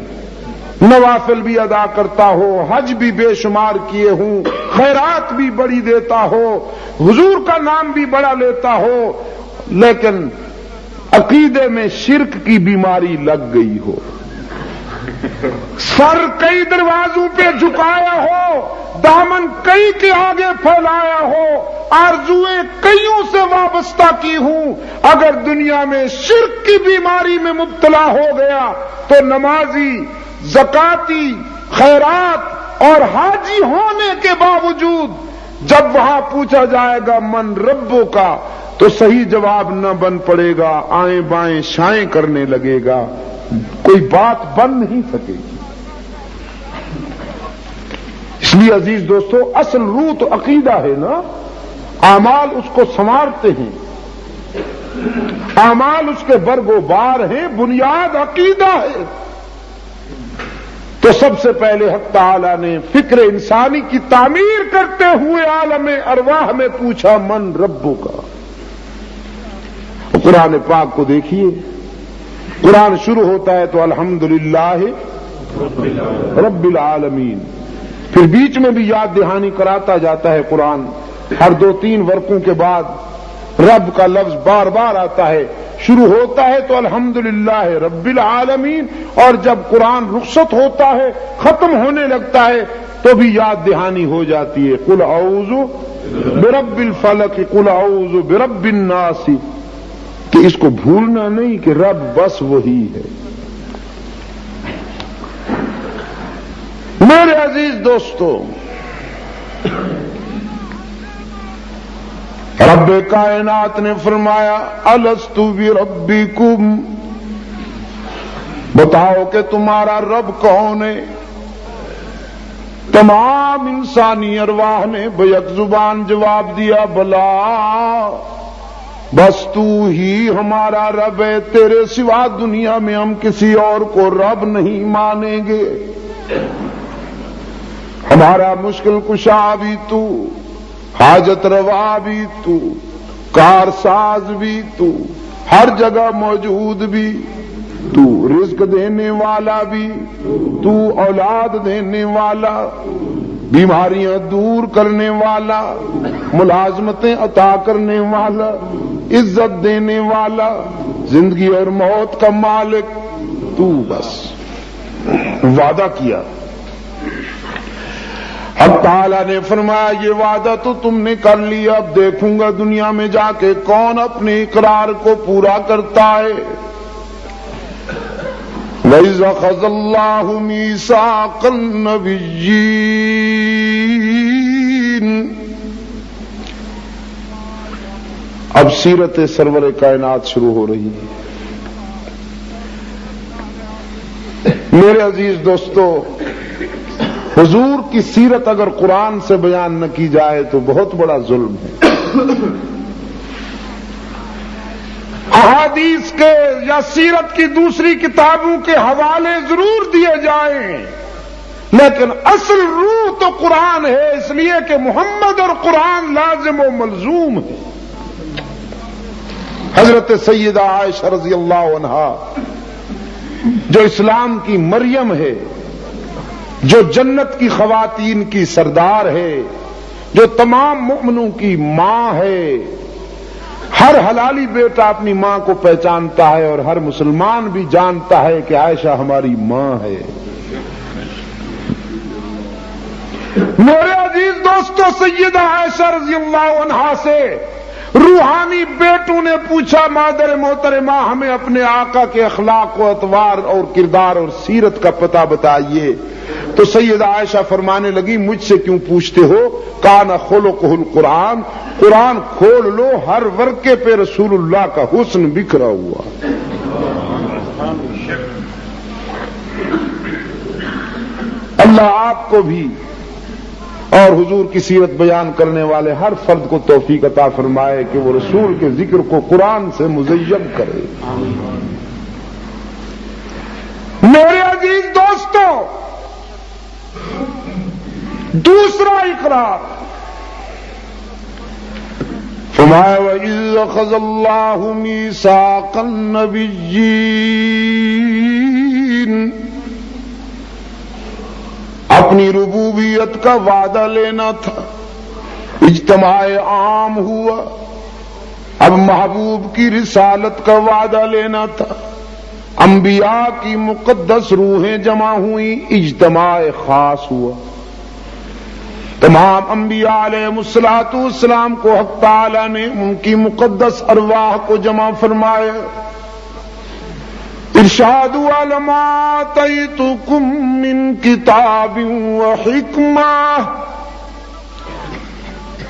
نوافل بھی ادا کرتا ہو، حج بھی بے شمار کیے ہوں، خیرات بھی بڑی دیتا ہو، حضور کا نام بھی بڑا لیتا ہو، لیکن عقیدے میں شرک کی بیماری لگ گئی ہو، سر کئی دروازوں پہ جھکایا ہو، دامن کئی کے آگے پھیلایا ہو، آرزویں کئیوں سے وابستہ کی ہوں، اگر دنیا میں شرک کی بیماری میں مبتلا ہو گیا تو نمازی، زکاتی، خیرات اور حاجی ہونے کے باوجود جب وہاں پوچھا جائے گا من ربو کا تو صحیح جواب نہ بن پڑے گا، آئیں بائیں شائیں کرنے لگے گا، کوئی بات بن نہیں سکے گی. اس لیے عزیز دوستو، اصل روح تو عقیدہ ہے نا، اعمال اس کو سنوارتے ہیں، اعمال اس کے برگ و بار ہیں، بنیاد عقیدہ ہے. تو سب سے پہلے حق تعالی نے فکر انسانی کی تعمیر کرتے ہوئے عالم ارواح میں پوچھا من ربو کا. قرآن پاک کو دیکھیے، قرآن شروع ہوتا ہے تو الحمدللہ رب العالمین. پھر بیچ میں بھی یاد دہانی کراتا جاتا ہے قرآن. ہر 2-3 ورقوں کے بعد رب کا لفظ بار بار آتا ہے. شروع ہوتا ہے تو الحمدللہ رب العالمین، اور جب قرآن رخصت ہوتا ہے، ختم ہونے لگتا ہے، تو بھی یاد دہانی ہو جاتی ہے. قل اعوذ برب الفلق، قل اعوذ برب الناس. کہ اس کو بھولنا نہیں کہ رب بس وہی ہے. میرے عزیز دوستو، رب کائنات نے فرمایا الستو بربکم، بتاؤ کہ تمہارا رب کون ہے؟ تمام انسانی ارواح نے بیک زبان جواب دیا بلا، بس تو ہی ہمارا رب ہے، تیرے سوا دنیا میں ہم کسی اور کو رب نہیں مانیں گے. ہمارا مشکل کشا بھی تو، حاجت روا بھی تو، کار ساز بھی تو، ہر جگہ موجود بھی تو، رزق دینے والا بھی تو، اولاد دینے والا، بیماریاں دور کرنے والا، ملازمتیں عطا کرنے والا، عزت دینے والا، زندگی اور موت کا مالک تو بس. وعدہ کیا. اب تعالیٰ نے فرمایا یہ وعدہ تو تم نے کر لیا، اب دیکھوں گا دنیا میں جا کے کون اپنے اقرار کو پورا کرتا ہے. وَإِذْ أَخَذَ اللَّهُ مِيثَاقَ النَّبِيِّينَ. اب سیرت سرور کائنات شروع ہو رہی ہے. میرے عزیز دوستو، حضور کی سیرت اگر قرآن سے بیان نہ کی جائے تو بہت بڑا ظلم ہے. احادیث کے یا سیرت کی دوسری کتابوں کے حوالے ضرور دیے جائیں، لیکن اصل روح تو قرآن ہے، اس لیے کہ محمد اور قرآن لازم و ملزوم ہے. حضرت سیدہ عائشہ رضی اللہ عنہا جو اسلام کی مریم ہے، جو جنت کی خواتین کی سردار ہے، جو تمام مومنوں کی ماں ہے، ہر حلالی بیٹا اپنی ماں کو پہچانتا ہے اور ہر مسلمان بھی جانتا ہے کہ عائشہ ہماری ماں ہے. میرے عزیز دوستو، سیدہ عائشہ رضی اللہ عنہا سے روحانی بیٹوں نے پوچھا مادر محترمہ ہمیں اپنے آقا کے اخلاق و اطوار اور کردار اور سیرت کا پتہ بتائیے. تو سیدہ عائشہ فرمانے لگی مجھ سے کیوں پوچھتے ہو، کان خلقہ القرآن، قرآن کھول لو، ہر ورقے پہ رسول اللہ کا حسن بکھرا ہوا. اللہ آپ کو بھی اور حضور کی سیرت بیان کرنے والے ہر فرد کو توفیق عطا فرمائے کہ وہ رسول کے ذکر کو قرآن سے مزین کرے. میرے عزیز دوستو، دوسرا اقرار فرمایا وَإِذْ أَخَذَ اللَّهُ مِيثَاقَ النَّبِيِّينَ. اپنی ربوبیت کا وعدہ لینا تھا، اجتماع عام ہوا. اب محبوب کی رسالت کا وعدہ لینا تھا، انبیاء کی مقدس روحیں جمع ہوئیں، اجتماع خاص ہوا. تمام انبیاء علیہ السلام کو حق تعالی نے ان کی مقدس ارواح کو جمع فرمایا. ارشاد وَلَمَا آتَيْتُكُم مِّن کِتَابٍ وَحِکْمَةٍ،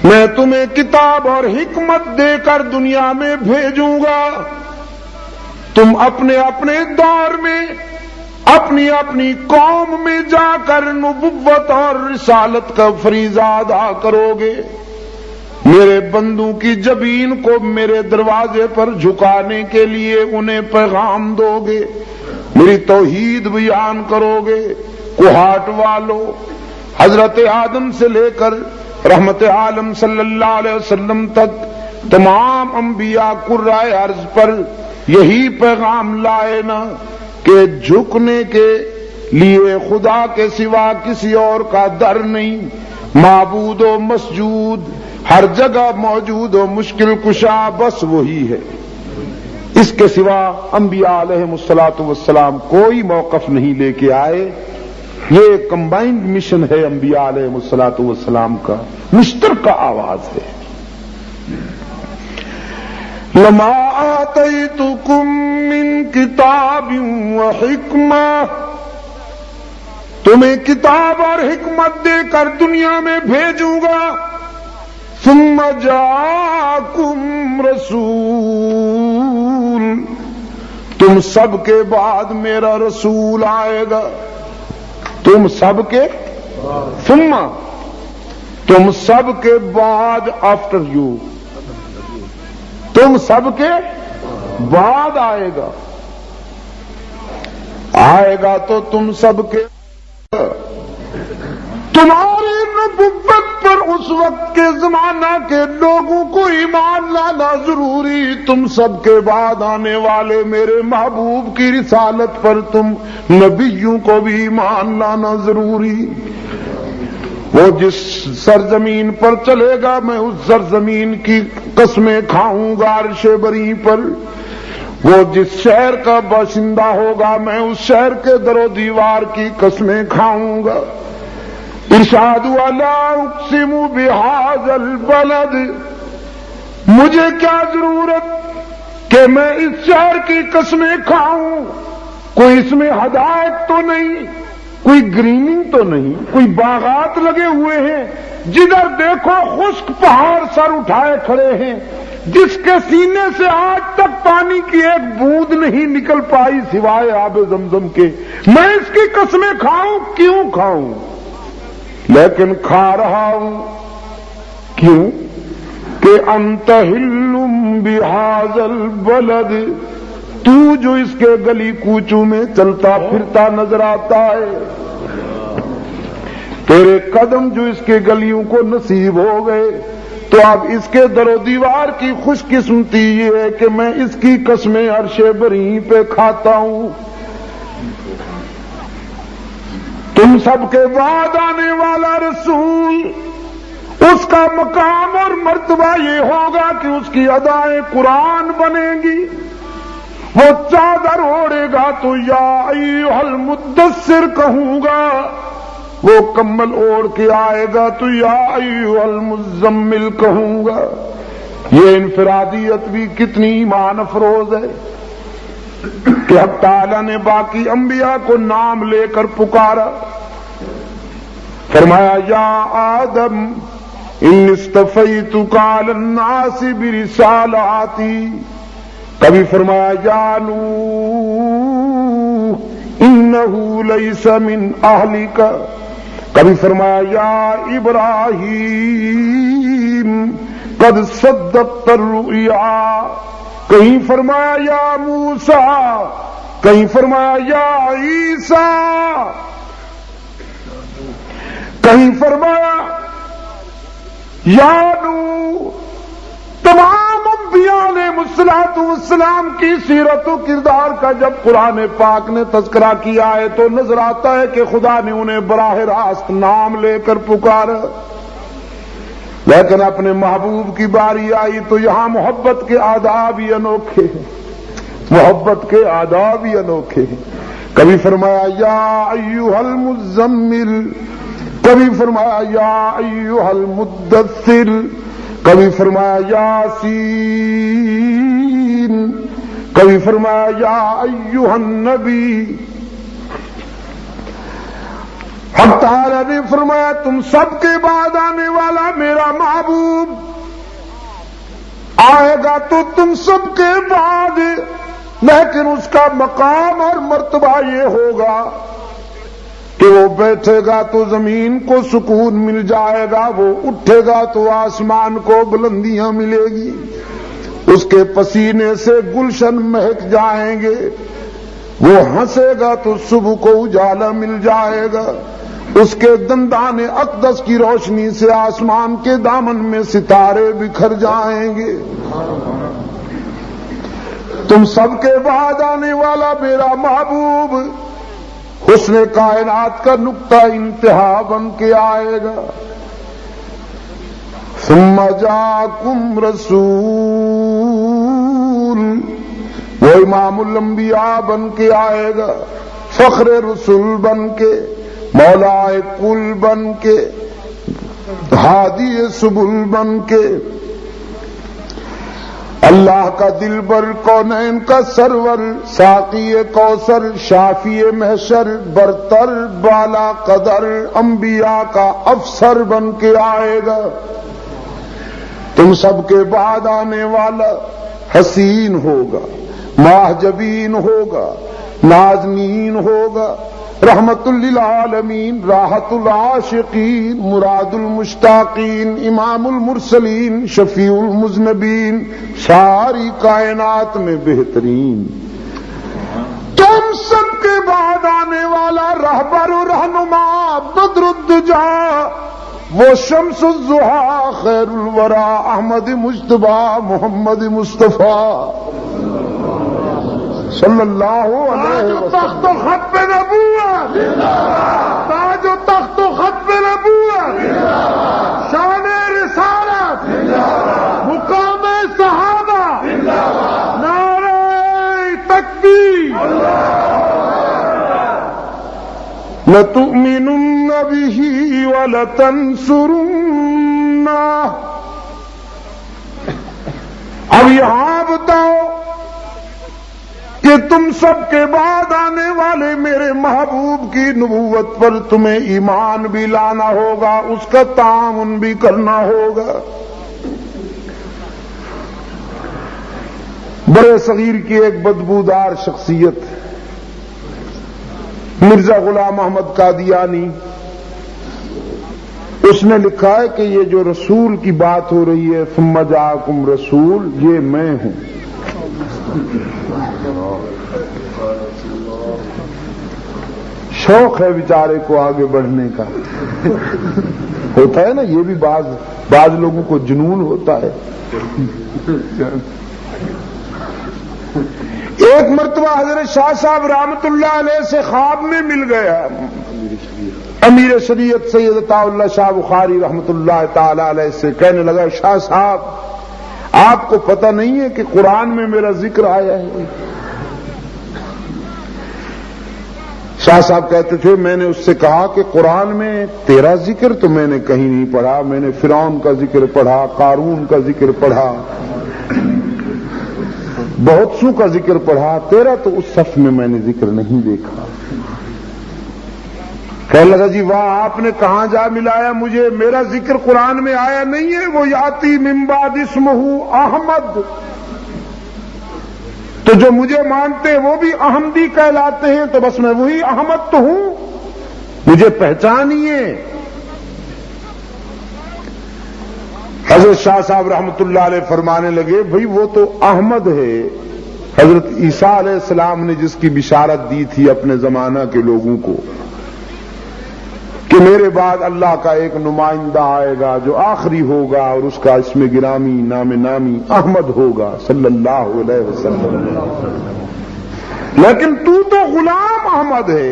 میں تمہیں کتاب اور حکمت دے کر دنیا میں بھیجوں گا. تم اپنے اپنے دور میں اپنی اپنی قوم میں جا کر نبوت اور رسالت کا فریضہ ادا کرو گے. میرے بندوں کی جبین کو میرے دروازے پر جھکانے کے لیے انہیں پیغام دو گے، میری توحید بیان کرو گے. کوہاٹ والو، حضرت آدم سے لے کر رحمت عالم صلی اللہ علیہ وسلم تک تمام انبیاء قرائے ارض پر یہی پیغام لائے نا کہ جھکنے کے لیے خدا کے سوا کسی اور کا در نہیں، معبود و مسجود ہر جگہ موجود و مشکل کشا بس وہی ہے، اس کے سوا انبیاء علیہ الصلوۃ والسلام کوئی موقف نہیں لے کے آئے۔ یہ کمبائنڈ مشن ہے انبیاء علیہ الصلوۃ والسلام کا، مشترکہ آواز ہے۔ لما آتیتکم من کتاب و حکمہ، تمہیں کتاب اور حکمت دے کر دنیا میں بھیجوں گا، ثم جاءکم رسول، تم سب کے بعد میرا رسول آئے گا، تم سب کے ثم، تم سب کے بعد، آفٹر یو، تم سب کے بعد آئے گا، آئے گا تو تم سب کے، تمہاری نبوت پر اس وقت کے زمانہ کے لوگوں کو ایمان لانا ضروری، تم سب کے بعد آنے والے میرے محبوب کی رسالت پر تم نبیوں کو بھی ایمان لانا ضروری۔ وہ جس سرزمین پر چلے گا میں اس سرزمین کی قسمیں کھاؤں گا عرش بری پر، وہ جس شہر کا باشندہ ہوگا میں اس شہر کے در و دیوار کی قسمیں کھاؤں گا۔ ارشاد ولا اقسم بہذا البلد، مجھے کیا ضرورت کہ میں اس شہر کی قسمیں کھاؤں، کوئی اس میں ہدایت تو نہیں، کوئی گریننگ تو نہیں، کوئی باغات لگے ہوئے ہیں، جدھر دیکھو خشک پہاڑ سر اٹھائے کھڑے ہیں، جس کے سینے سے آج تک پانی کی ایک بوند نہیں نکل پائی سوائے آب زمزم کے، میں اس کی قسمیں کھاؤں، کیوں کھاؤں؟ لیکن کھا رہا ہوں، کیوں کہ انت حل بہذا البلد، تو جو اس کے گلی کوچوں میں چلتا پھرتا نظر آتا ہے، تیرے قدم جو اس کے گلیوں کو نصیب ہو گئے، تو اب اس کے در و دیوار کی خوش قسمتی یہ ہے کہ میں اس کی قسمیں عرش بری پہ کھاتا ہوں۔ تم سب کے بعد آنے والا رسول، اس کا مقام اور مرتبہ یہ ہوگا کہ اس کی ادائیں قرآن بنیں گی، وہ چادر اوڑھے گا تو یا ایھا المدثر کہوں گا، وہ کمبل اوڑھ کے آئے گا تو یا ایھا المزمل کہوں گا۔ یہ انفرادیت بھی کتنی ایمان افروز ہے کہ حق تعالی نے باقی انبیاء کو نام لے کر پکارا، فرمایا یا آدم ان اصطفیتک علی الناس برسالاتی، کبھی فرمایا یا نوح انہ لیس من اہلک، کبھی فرمایا یا ابراہیم قد صدقت الرؤیا، کہیں فرمایا یا موسیٰ، کہیں فرمایا یا عیسیٰ، کہیں فرمایا یا نوح۔ تمام انبیاء علیہ السلام کی سیرت و کردار کا جب قرآن پاک نے تذکرہ کیا ہے تو نظر آتا ہے کہ خدا نے انہیں براہ راست نام لے کر پکارا، لیکن اپنے محبوب کی باری آئی تو یہاں محبت کے آداب ہی انوکھے ہیں، محبت کے آداب ہی انوکھے ہیں۔ کبھی فرمایا یا ایھا المزمل، کبھی فرمایا یا ایھا المدثر، کبھی فرمایا یاسین، کبھی فرمایا یا ایھا النبی۔ حق تعالی نے فرمایا تم سب کے بعد آنے والا میرا محبوب آئے گا تو تم سب کے بعد، لیکن اس کا مقام اور مرتبہ یہ ہوگا کہ وہ بیٹھے گا تو زمین کو سکون مل جائے گا، وہ اٹھے گا تو آسمان کو بلندیاں ملے گی، اس کے پسینے سے گلشن مہک جائیں گے، وہ ہنسے گا تو صبح کو اجالا مل جائے گا، اس کے دندان اقدس کی روشنی سے آسمان کے دامن میں ستارے بکھر جائیں گے۔ تم سب کے بعد آنے والا میرا محبوب حسن کائنات کا نقطہ انتہا بن کے آئے گا. ثم جاءکم رسول، وہ امام الانبیاء بن کے آئے گا، فخر رسول بن کے، مولا کل بن کے، ہادی سبل بن کے، اللہ کا دلبر، کونین کا سرور، ساقی کوثر، شافی محشر، برتر بالا قدر، انبیاء کا افسر بن کے آئے گا. تم سب کے بعد آنے والا حسین ہوگا، ماہجبین ہوگا، نازنین ہوگا، رحمت للعالمین، راحت العاشقین، مراد المشتاقین، امام المرسلین، شفیع المذنبین، ساری کائنات میں بہترین. تم سب کے بعد آنے والا رہبر و رہنما، بدر الدجا، وہ شمس الضحیٰ، خیر الورا، احمد مجتبی، محمد مصطفیٰ صلی اللہ علیہ وسلم. تخت و ختم نبوت، تاج و تخت و ختم نبوت، شان رسالت، مقام صحابہ، نعرہ تکبیر. لَتُؤْمِنُنَّ بِهِ وَلَتَنْصُرُنَّهُ. اب یہاں بتاؤ کہ تم سب کے بعد آنے والے میرے محبوب کی نبوت پر تمہیں ایمان بھی لانا ہوگا، اس کا تعاون بھی کرنا ہوگا. بڑے صغیر کی ایک بدبودار شخصیت مرزا غلام احمد قادیانی، اس نے لکھا ہے کہ یہ جو رسول کی بات ہو رہی ہے، ثم جاءکم رسول، یہ میں ہوں. شوق ہے بیچارے کو آگے بڑھنے کا. ہوتا ہے نا، یہ بھی بعض لوگوں کو جنون ہوتا ہے. ایک مرتبہ حضرت شاہ صاحب رحمت اللہ علیہ سے خواب میں مل گیا امیر شریعت سید عطا اللہ شاہ بخاری رحمت اللہ تعالی علیہ سے. کہنے لگا، شاہ صاحب آپ کو پتہ نہیں ہے کہ قرآن میں میرا ذکر آیا ہے؟ شاہ صاحب کہتے تھے، میں نے اس سے کہا کہ قرآن میں تیرا ذکر تو میں نے کہیں نہیں پڑھا. میں نے فرعون کا ذکر پڑھا، قارون کا ذکر پڑھا، بہت سو کا ذکر پڑھا، تیرا تو اس صف میں میں نے ذکر نہیں دیکھا. کہنے لگا، جی واہ، آپ نے کہاں جا ملایا مجھے؟ میرا ذکر قرآن میں آیا نہیں ہے. وہ یاتی من بعد اسمہ احمد، تو جو مجھے مانتے ہیں وہ بھی احمدی کہلاتے ہیں، تو بس میں وہی احمد تو ہوں، مجھے پہچانیے. حضرت شاہ صاحب رحمت اللہ علیہ فرمانے لگے، بھئی وہ تو احمد ہے، حضرت عیسیٰ علیہ السلام نے جس کی بشارت دی تھی اپنے زمانہ کے لوگوں کو کہ میرے بعد اللہ کا ایک نمائندہ آئے گا جو آخری ہوگا اور اس کا اسم گرامی نام نامی احمد ہوگا صلی اللہ علیہ وسلم. لیکن تو غلام احمد ہے.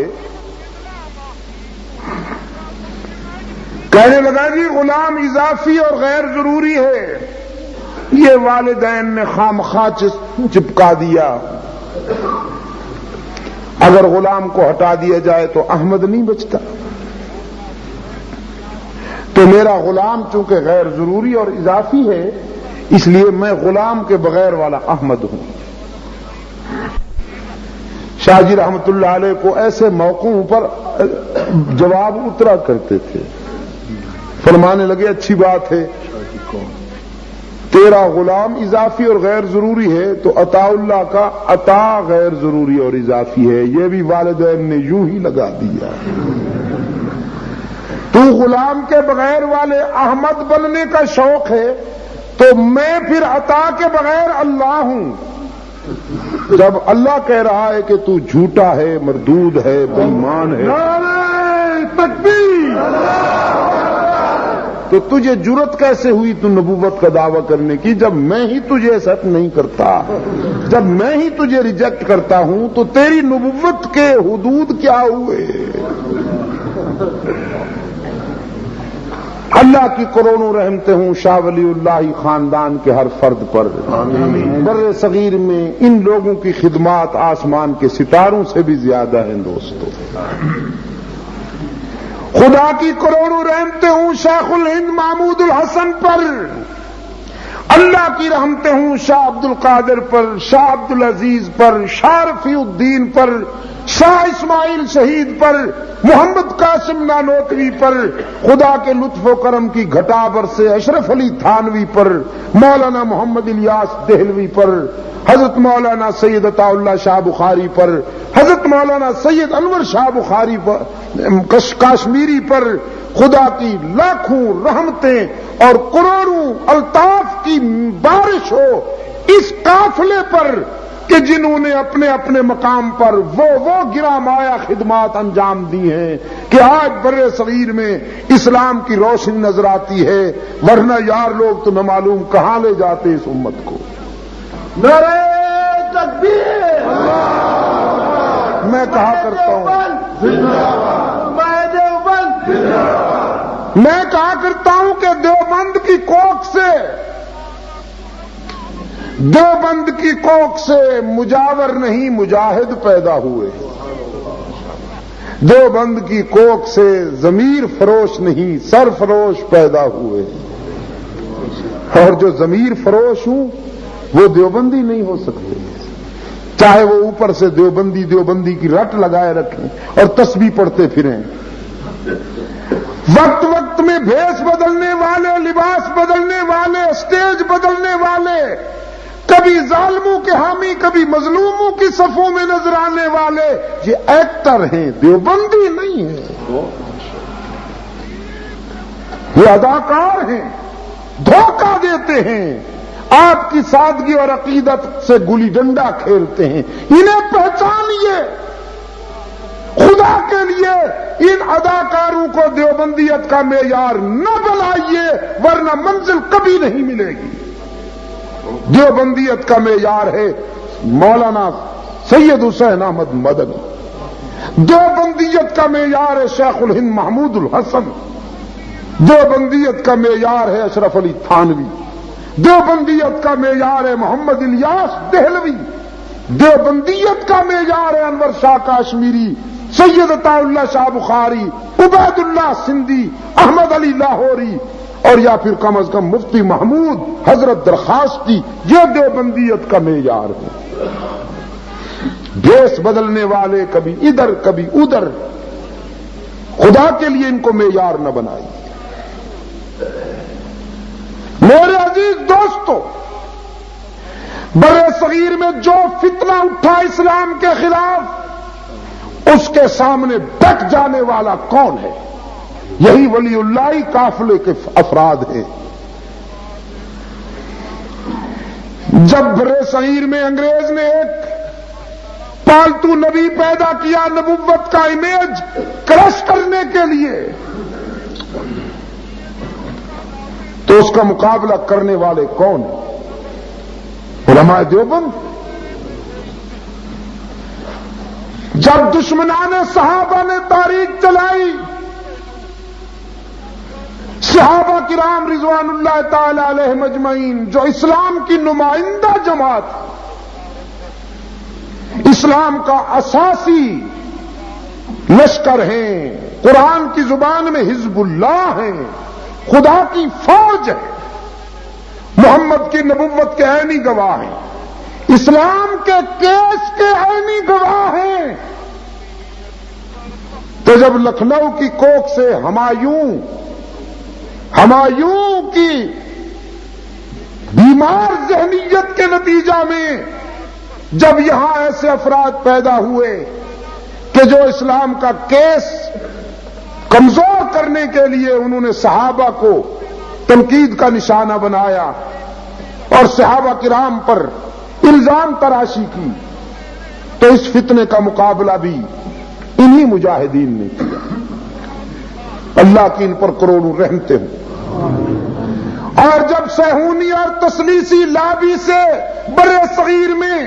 کہنے لگا، جی غلام اضافی اور غیر ضروری ہے، یہ والدین نے خامخواہ چپکا دیا. اگر غلام کو ہٹا دیا جائے تو احمد نہیں بچتا. تو میرا غلام چونکہ غیر ضروری اور اضافی ہے، اس لیے میں غلام کے بغیر والا احمد ہوں. شاہ جی رحمت اللہ علیہ کو ایسے موقعوں پر جواب اترا کرتے تھے. فرمانے لگے، اچھی بات ہے، تیرا غلام اضافی اور غیر ضروری ہے، تو عطا اللہ کا عطا غیر ضروری اور اضافی ہے. یہ بھی والدین نے یوں ہی لگا دیا. تو غلام کے بغیر والے احمد بننے کا شوق ہے، تو میں پھر عطا کے بغیر اللہ ہوں. جب اللہ کہہ رہا ہے کہ تو جھوٹا ہے، مردود ہے، بے ایمان ہے، نعرہ تکبیر، تو تجھے جرت کیسے ہوئی تو نبوت کا دعویٰ کرنے کی، جب میں ہی تجھے ایکسپٹ نہیں کرتا، جب میں ہی تجھے ریجیکٹ کرتا ہوں تو تیری نبوت کے حدود کیا ہوئے؟ اللہ کی کروڑوں رحمتیں ہوں شاہ ولی اللہ خاندان کے ہر فرد پر، بر صغیر میں ان لوگوں کی خدمات آسمان کے ستاروں سے بھی زیادہ ہیں دوستو۔ خدا کی کروڑوں رحمتیں ہوں شیخ الہند محمود الحسن پر، اللہ کی رحمتیں ہوں شاہ عبد القادر پر، شاہ عبد العزیز پر، شاہ رفیع الدین پر، شاہ اسماعیل شہید پر، محمد قاسم نانوتوی پر، خدا کے لطف و کرم کی گھٹا برسے اشرف علی تھانوی پر، مولانا محمد الیاس دہلوی پر، حضرت مولانا سید عطا اللہ شاہ بخاری پر، حضرت مولانا سید انور شاہ بخاری پر، کاشمیری پر، خدا کی لاکھوں رحمتیں اور کروڑوں الطاف کی بارش ہو اس قافلے پر کہ جنہوں نے اپنے اپنے مقام پر وہ گراں مایا خدمات انجام دی ہیں کہ آج بر صغیر میں اسلام کی روشنی نظر آتی ہے، ورنہ یار لوگ تو نہ معلوم کہاں لے جاتے اس امت کو۔ نعرہ تکبیر! میں کہا کرتا ہوں میں کہا کرتا ہوں کہ دیوبند کی کوکھ سے مجاور نہیں مجاہد پیدا ہوئے، دیوبند کی کوکھ سے ضمیر فروش نہیں سرفروش پیدا ہوئے، اور جو ضمیر فروش ہوں وہ دیوبندی نہیں ہو سکتے، چاہے وہ اوپر سے دیوبندی کی رٹ لگائے رکھیں اور تسبیح پڑھتے پھریں۔ وقت وقت میں بھیس بدلنے والے، لباس بدلنے والے، اسٹیج بدلنے والے، کبھی ظالموں کے حامی کبھی مظلوموں کی صفوں میں نظر آنے والے، یہ ایکٹر ہیں، دیوبندی نہیں ہیں، یہ اداکار ہیں، دھوکہ دیتے ہیں، آپ کی سادگی اور عقیدت سے گلی ڈنڈا کھیلتے ہیں، انہیں پہچانیے، خدا کے لیے ان اداکاروں کو دیوبندیت کا معیار نہ بنائیے ورنہ منزل کبھی نہیں ملے گی۔ دیوبندیت کا معیار ہے مولانا سید حسین احمد مدنی، دیوبندیت کا معیار ہے شیخ الہند محمود الحسن، دیوبندیت کا معیار ہے اشرف علی تھانوی، دیوبندیت کا معیار ہے محمد الیاس دہلوی، دیوبندیت کا معیار ہے انور شاہ کاشمیری، سید عطا اللہ شاہ بخاری، عبید اللہ سندھی، احمد علی لاہوری، اور یا پھر کم از کم مفتی محمود حضرت درخواستی، یہ دیوبندیت کا معیار ہے۔ بھیس بدلنے والے کبھی ادھر کبھی ادھر، خدا کے لیے ان کو معیار نہ بنائیے۔ میرے عزیز دوستو، بر صغیر میں جو فتنہ اٹھا اسلام کے خلاف اس کے سامنے ڈٹ جانے والا کون ہے؟ یہی ولی اللہ قافلے کے افراد ہیں۔ جب بر صغیر میں انگریز نے ایک پالتو نبی پیدا کیا نبوت کا امیج کرش کرنے کے لیے، تو اس کا مقابلہ کرنے والے کون ہیں؟ علماء دیوبند۔ جب دشمنان صحابہ نے تاریخ چلائی، صحابہ کرام رضوان اللہ تعالی علیہم اجمعین جو اسلام کی نمائندہ جماعت، اسلام کا اساسی لشکر ہیں، قرآن کی زبان میں حزب اللہ ہیں، خدا کی فوج ہے، محمد کی نبوت کے عینی گواہ ہیں، اسلام کے کیس کے عینی گواہ ہیں، تو جب لکھنؤ کی کوکھ سے ہمایوں کی بیمار ذہنیت کے نتیجہ میں جب یہاں ایسے افراد پیدا ہوئے کہ جو اسلام کا کیس کمزور کرنے کے لیے انہوں نے صحابہ کو تنقید کا نشانہ بنایا اور صحابہ کرام پر الزام تراشی کی، تو اس فتنے کا مقابلہ بھی انہی مجاہدین نے کیا۔ اللہ کی ان پر کروڑوں رحمتیں ہوں۔ اور جب صہیونی اور تثلیثی لابی سے برے صغیر میں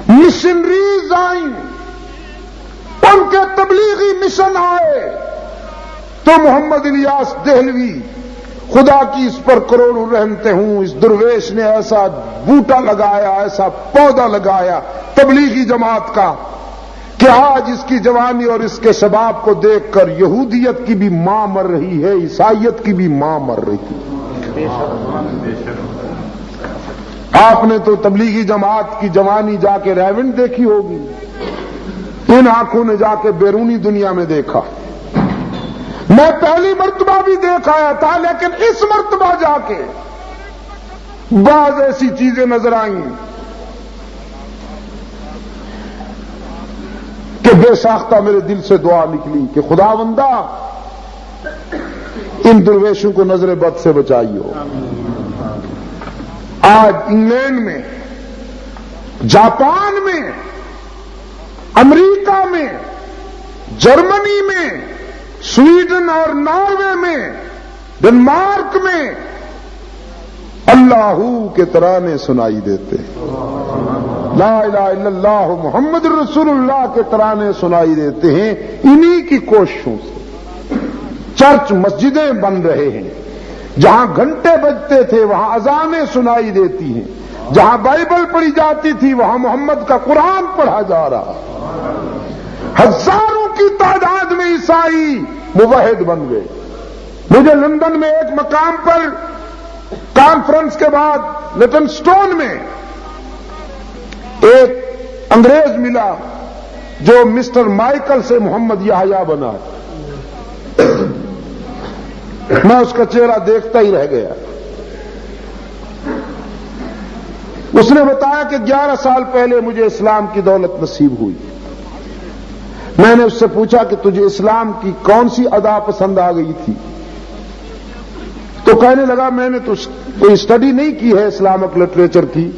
مشنریز آئیں، ان کے تبلیغی مشن آئے، تو محمد الیاس دہلوی، خدا کی اس پر کروڑوں رحمتیں ہوں، اس درویش نے ایسا بوٹا لگایا، ایسا پودا لگایا تبلیغی جماعت کا کہ آج اس کی جوانی اور اس کے شباب کو دیکھ کر یہودیت کی بھی ماں مر رہی ہے، عیسائیت کی بھی ماں مر رہی ہے۔ آپ نے تو تبلیغی جماعت کی جوانی جا کے ریونڈ دیکھی ہوگی، ان آنکھوں نے جا کے بیرونی دنیا میں دیکھا۔ میں پہلی مرتبہ بھی دیکھ آیا تھا، لیکن اس مرتبہ جا کے بعض ایسی چیزیں نظر آئیں کہ بے ساختہ میرے دل سے دعا نکلی کہ خداوندا ان درویشوں کو نظر بد سے بچائیو۔ آج انگلینڈ میں، جاپان میں، امریکہ میں، جرمنی میں، سویڈن اور ناروے میں، ڈنمارک میں اللہ کے ترانے سنائی دیتے ہیں، لا الہ الا اللہ محمد رسول اللہ کے ترانے سنائی دیتے ہیں۔ انہی کی کوششوں سے چرچ مسجدیں بن رہے ہیں، جہاں گھنٹے بجتے تھے وہاں اذانیں سنائی دیتی ہیں، جہاں بائبل پڑھی جاتی تھی وہاں محمد کا قرآن پڑھا جا رہا، ہزاروں کی تعداد میں عیسائی موحد بن گئے۔ مجھے لندن میں ایک مقام پر کانفرنس کے بعد لٹن سٹون میں ایک انگریز ملا جو مسٹر مائیکل سے محمد یحییٰ بنا، میں اس کا چہرہ دیکھتا ہی رہ گیا۔ اس نے بتایا کہ 11 سال پہلے مجھے اسلام کی دولت نصیب ہوئی۔ میں نے اس سے پوچھا کہ تجھے اسلام کی کون سی ادا پسند آ گئی تھی؟ تو کہنے لگا میں نے تو کوئی اسٹڈی نہیں کی ہے اسلامک لٹریچر کی،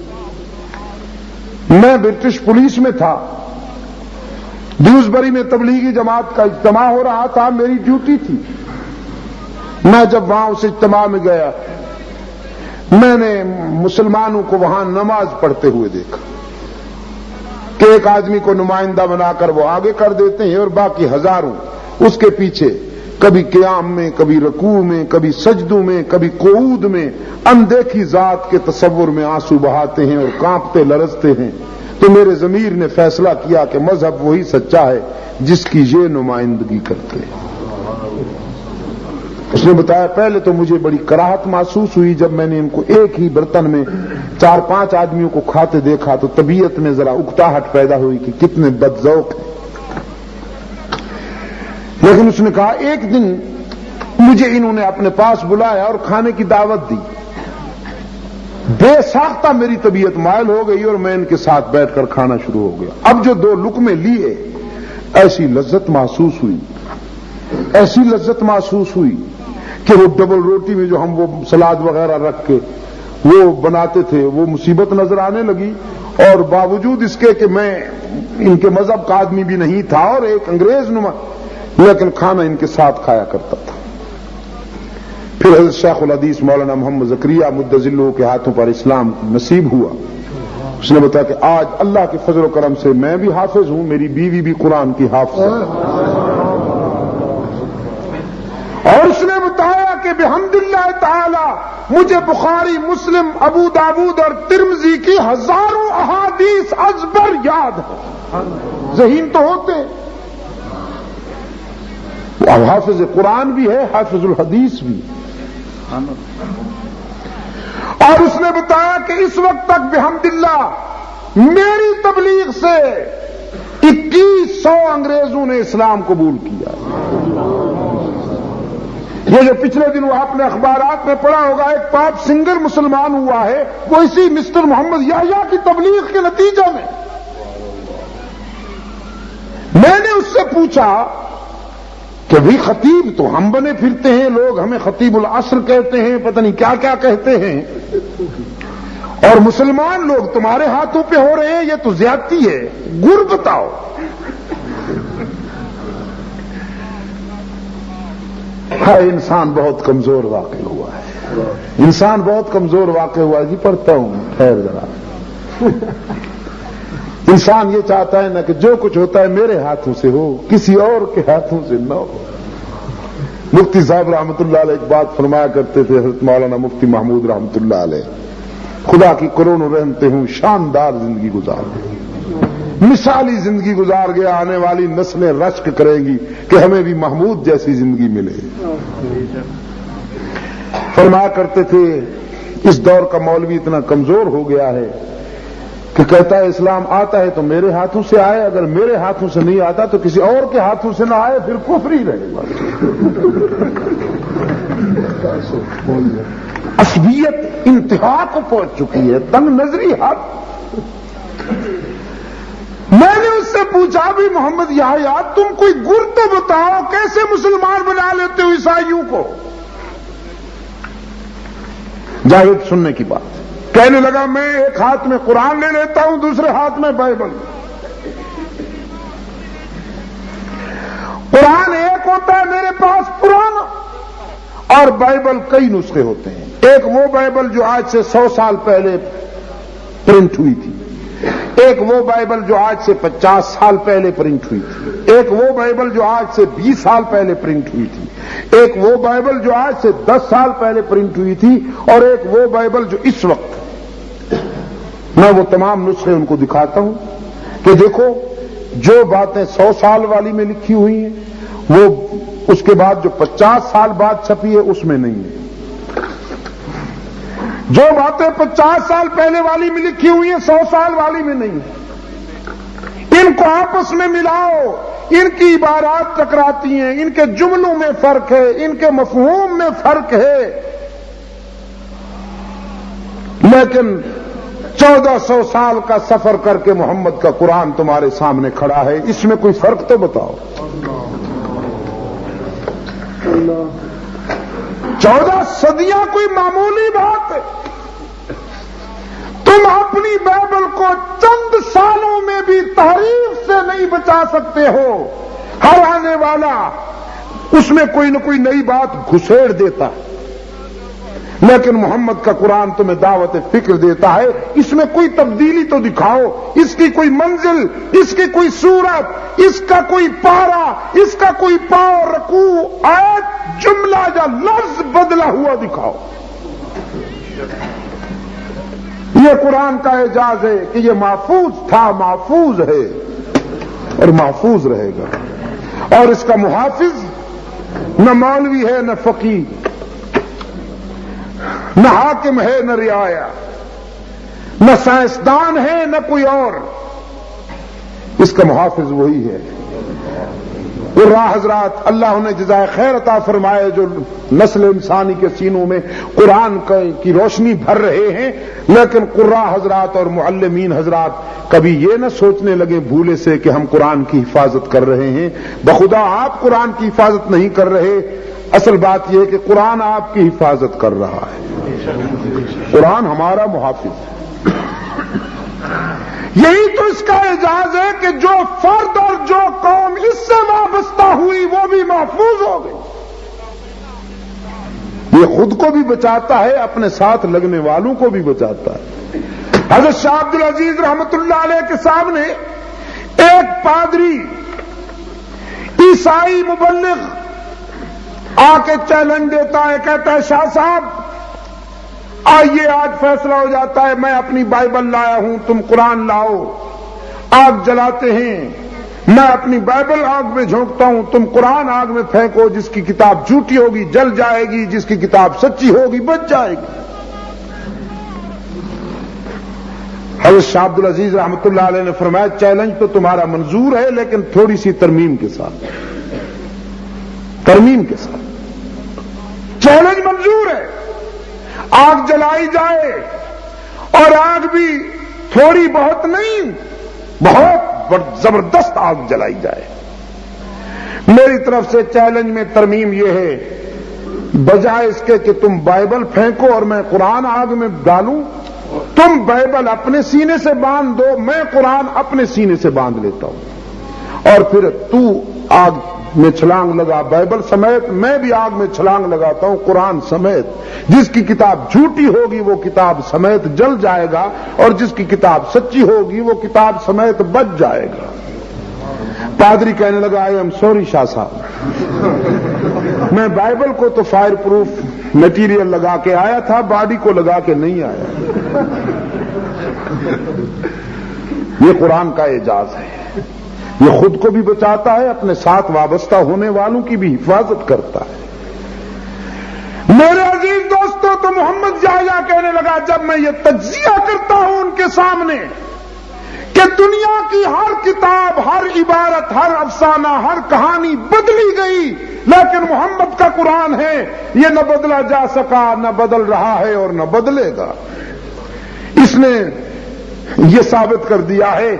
میں برٹش پولیس میں تھا، ڈیوزبری میں تبلیغی جماعت کا اجتماع ہو رہا تھا، میری ڈیوٹی تھی۔ میں جب وہاں اس اجتماع میں گیا، میں نے مسلمانوں کو وہاں نماز پڑھتے ہوئے دیکھا کہ ایک آدمی کو نمائندہ بنا کر وہ آگے کر دیتے ہیں اور باقی ہزاروں اس کے پیچھے، کبھی قیام میں، کبھی رکوع میں، کبھی سجدوں میں، کبھی قعود میں اندیکھی ذات کے تصور میں آنسو بہاتے ہیں اور کانپتے لرزتے ہیں۔ تو میرے ضمیر نے فیصلہ کیا کہ مذہب وہی سچا ہے جس کی یہ نمائندگی کرتے ہیں۔ اس نے بتایا پہلے تو مجھے بڑی کراہت محسوس ہوئی جب میں نے ان کو ایک ہی برتن میں 4-5 آدمیوں کو کھاتے دیکھا، تو طبیعت میں ذرا اکتاہٹ پیدا ہوئی کہ کتنے بدذوق ہیں۔ لیکن اس نے کہا ایک دن مجھے انہوں نے اپنے پاس بلایا اور کھانے کی دعوت دی، بے ساختہ میری طبیعت مائل ہو گئی اور میں ان کے ساتھ بیٹھ کر کھانا شروع ہو گیا۔ اب جو 2 لقمے لیے، ایسی لذت محسوس ہوئی، ایسی لذت محسوس ہوئی کہ وہ ڈبل روٹی میں جو ہم وہ سلاد وغیرہ رکھ کے وہ بناتے تھے وہ مصیبت نظر آنے لگی، اور باوجود اس کے کہ میں ان کے مذہب کا آدمی بھی نہیں تھا اور ایک انگریز نما، لیکن کھانا ان کے ساتھ کھایا کرتا تھا۔ پھر حضرت شیخ الحدیث مولانا محمد زکریا مدظلہ کے ہاتھوں پر اسلام نصیب ہوا۔ اس نے بتایا کہ آج اللہ کے فضل و کرم سے میں بھی حافظ ہوں، میری بیوی بھی قرآن کی حافظ ہے، اور اس نے بتایا کہ بحمد اللہ تعالی مجھے بخاری، مسلم، ابو داود اور ترمذی کی ہزاروں احادیث ازبر یاد ہے۔ ذہین تو ہوتے، اب حافظ قرآن بھی ہے، حافظ الحدیث بھی۔ اور اس نے بتایا کہ اس وقت تک بحمد اللہ میری تبلیغ سے 2100 انگریزوں نے اسلام قبول کیا۔ یہ جو پچھلے دنوں آپ نے اخبارات میں پڑھا ہوگا ایک پاپ سنگر مسلمان ہوا ہے، وہ اسی مسٹر محمد یحییٰ کی تبلیغ کے نتیجے میں نے اس سے پوچھا کہ بھی خطیب تو ہم بنے پھرتے ہیں، لوگ ہمیں خطیب العصر کہتے ہیں، پتہ نہیں کیا کیا کہتے ہیں، اور مسلمان لوگ تمہارے ہاتھوں پہ ہو رہے ہیں، یہ تو زیادتی ہے، گر بتاؤ۔ ہے انسان بہت کمزور واقع ہوا ہے، انسان بہت کمزور واقع ہوا ہے جی، پڑھتا ہوں خیر ذرا۔ انسان یہ چاہتا ہے نا کہ جو کچھ ہوتا ہے میرے ہاتھوں سے ہو، کسی اور کے ہاتھوں سے نہ ہو۔ مفتی صاحب رحمۃ اللہ علیہ ایک بات فرمایا کرتے تھے، حضرت مولانا مفتی محمود رحمۃ اللہ علیہ، خدا کی کروڑوں رحمتیں ہوں، شاندار زندگی گزار گئے، مثالی زندگی گزار گیا، آنے والی نسلیں رشک کریں گی کہ ہمیں بھی محمود جیسی زندگی ملے۔ فرمایا کرتے تھے اس دور کا مولوی اتنا کمزور ہو گیا ہے کہ کہتا ہے اسلام آتا ہے تو میرے ہاتھوں سے آئے، اگر میرے ہاتھوں سے نہیں آتا تو کسی اور کے ہاتھوں سے نہ آئے، پھر کفر ہی رہے گا۔ عصبیت انتہا کو پہنچ چکی ہے، تنگ نظری حد۔ میں نے اس سے پوچھا بھی محمد یحییٰ تم کوئی گر تو بتاؤ، کیسے مسلمان بنا لیتے ہو عیسائیوں کو؟ جاوید سننے کی بات کہنے لگا، میں ایک ہاتھ میں قرآن لے لیتا ہوں، دوسرے ہاتھ میں بائبل۔ قرآن ایک ہوتا ہے میرے پاس پرانا، اور بائبل کئی نسخے ہوتے ہیں۔ ایک وہ بائبل جو آج سے 100 سال پہلے پرنٹ ہوئی تھی، ایک وہ بائبل جو آج سے 50 سال پہلے پرنٹ ہوئی تھی، ایک وہ بائبل جو آج سے 20 سال پہلے پرنٹ ہوئی تھی، ایک وہ بائبل جو آج سے 10 سال پہلے پرنٹ ہوئی تھی، اور ایک وہ بائبل جو اس وقت۔ میں وہ تمام نسخے ان کو دکھاتا ہوں کہ دیکھو جو باتیں 100 سال والی میں لکھی ہوئی ہیں وہ اس کے بعد جو 50 سال بعد چھپی ہے اس میں نہیں ہے، جو باتیں 50 سال پہلے والی میں لکھی ہوئی ہیں 100 سال والی میں نہیں ہے۔ ان کو آپس میں ملاؤ، ان کی عبارات ٹکراتی ہیں، ان کے جملوں میں فرق ہے، ان کے مفہوم میں فرق ہے، لیکن 1400 سال کا سفر کر کے محمد کا قرآن تمہارے سامنے کھڑا ہے، اس میں کوئی فرق تو بتاؤ۔ 14 صدیاں کوئی معمولی بات ہے؟ تم اپنی بائبل کو چند سالوں میں بھی تحریف سے نہیں بچا سکتے ہو، ہر آنے والا اس میں کوئی نہ کوئی نئی بات گھسیڑ دیتا ہے، لیکن محمد کا قرآن تمہیں دعوت فکر دیتا ہے، اس میں کوئی تبدیلی تو دکھاؤ، اس کی کوئی منزل، اس کی کوئی صورت، اس کا کوئی پارا، اس کا کوئی پاؤ، رکوع، آیت، جملہ یا لفظ بدلا ہوا دکھاؤ۔ یہ قرآن کا اعجاز ہے کہ یہ محفوظ تھا، محفوظ ہے اور محفوظ رہے گا، اور اس کا محافظ نہ مولوی ہے، نہ فقیہ، نہ حاکم ہے، نہ رعایا، نہ سائنسدان ہے، نہ کوئی اور، اس کا محافظ وہی ہے۔ قراء حضرات اللہ انہیں جزائے خیر عطا فرمائے جو نسل انسانی کے سینوں میں قرآن کی روشنی بھر رہے ہیں، لیکن قراء حضرات اور معلمین حضرات کبھی یہ نہ سوچنے لگے بھولے سے کہ ہم قرآن کی حفاظت کر رہے ہیں۔ بخدا آپ قرآن کی حفاظت نہیں کر رہے، اصل بات یہ ہے کہ قرآن آپ کی حفاظت کر رہا ہے، قرآن ہمارا محافظ ہے۔ یہی تو اس کا اعجاز ہے کہ جو فرد اور جو قوم اس سے وابستہ ہوئی وہ بھی محفوظ ہو گئی۔ یہ خود کو بھی بچاتا ہے، اپنے ساتھ لگنے والوں کو بھی بچاتا ہے۔ حضرت شاہ عبد العزیز رحمت اللہ علیہ کے سامنے ایک پادری عیسائی مبلغ آ کے چیلنج دیتا ہے، کہتا ہے شاہ صاحب آئیے آج فیصلہ ہو جاتا ہے، میں اپنی بائبل لایا ہوں، تم قرآن لاؤ، آگ جلاتے ہیں، میں اپنی بائبل آگ میں جھونکتا ہوں، تم قرآن آگ میں پھینکو، جس کی کتاب جھوٹی ہوگی جل جائے گی، جس کی کتاب سچی ہوگی بچ جائے گی۔ حضرت شاہ عبد العزیز رحمت اللہ علیہ نے فرمایا چیلنج تو تمہارا منظور ہے، لیکن تھوڑی سی ترمیم کے ساتھ، ترمیم کے ساتھ چیلنج منظور ہے، آگ جلائی جائے، اور آگ بھی تھوڑی بہت نہیں، بہت زبردست آگ جلائی جائے۔ میری طرف سے چیلنج میں ترمیم یہ ہے، بجائے اس کے کہ تم بائبل پھینکو اور میں قرآن آگ میں ڈالوں، تم بائبل اپنے سینے سے باندھ دو، میں قرآن اپنے سینے سے باندھ لیتا ہوں، اور پھر تو آگ میں چھلانگ لگا، بائبل سمیت، میں بھی آگ میں چھلانگ لگاتا ہوں قرآن سمیت۔ جس کی کتاب جھوٹی ہوگی وہ کتاب سمیت جل جائے گا، اور جس کی کتاب سچی ہوگی وہ کتاب سمیت بچ جائے گا۔ پادری کہنے لگا آئی ایم سوری شاہ صاحب، میں بائبل کو تو فائر پروف میٹیریل لگا کے آیا تھا، باڈی کو لگا کے نہیں آیا۔ یہ قرآن کا اعجاز ہے، یہ خود کو بھی بچاتا ہے، اپنے ساتھ وابستہ ہونے والوں کی بھی حفاظت کرتا ہے۔ میرے عزیز دوستوں، تو محمد یحییٰ کہنے لگا جب میں یہ تجزیہ کرتا ہوں ان کے سامنے کہ دنیا کی ہر کتاب، ہر عبارت، ہر افسانہ، ہر کہانی بدلی گئی، لیکن محمد کا قرآن ہے یہ نہ بدلا جا سکا، نہ بدل رہا ہے اور نہ بدلے گا۔ اس نے یہ ثابت کر دیا ہے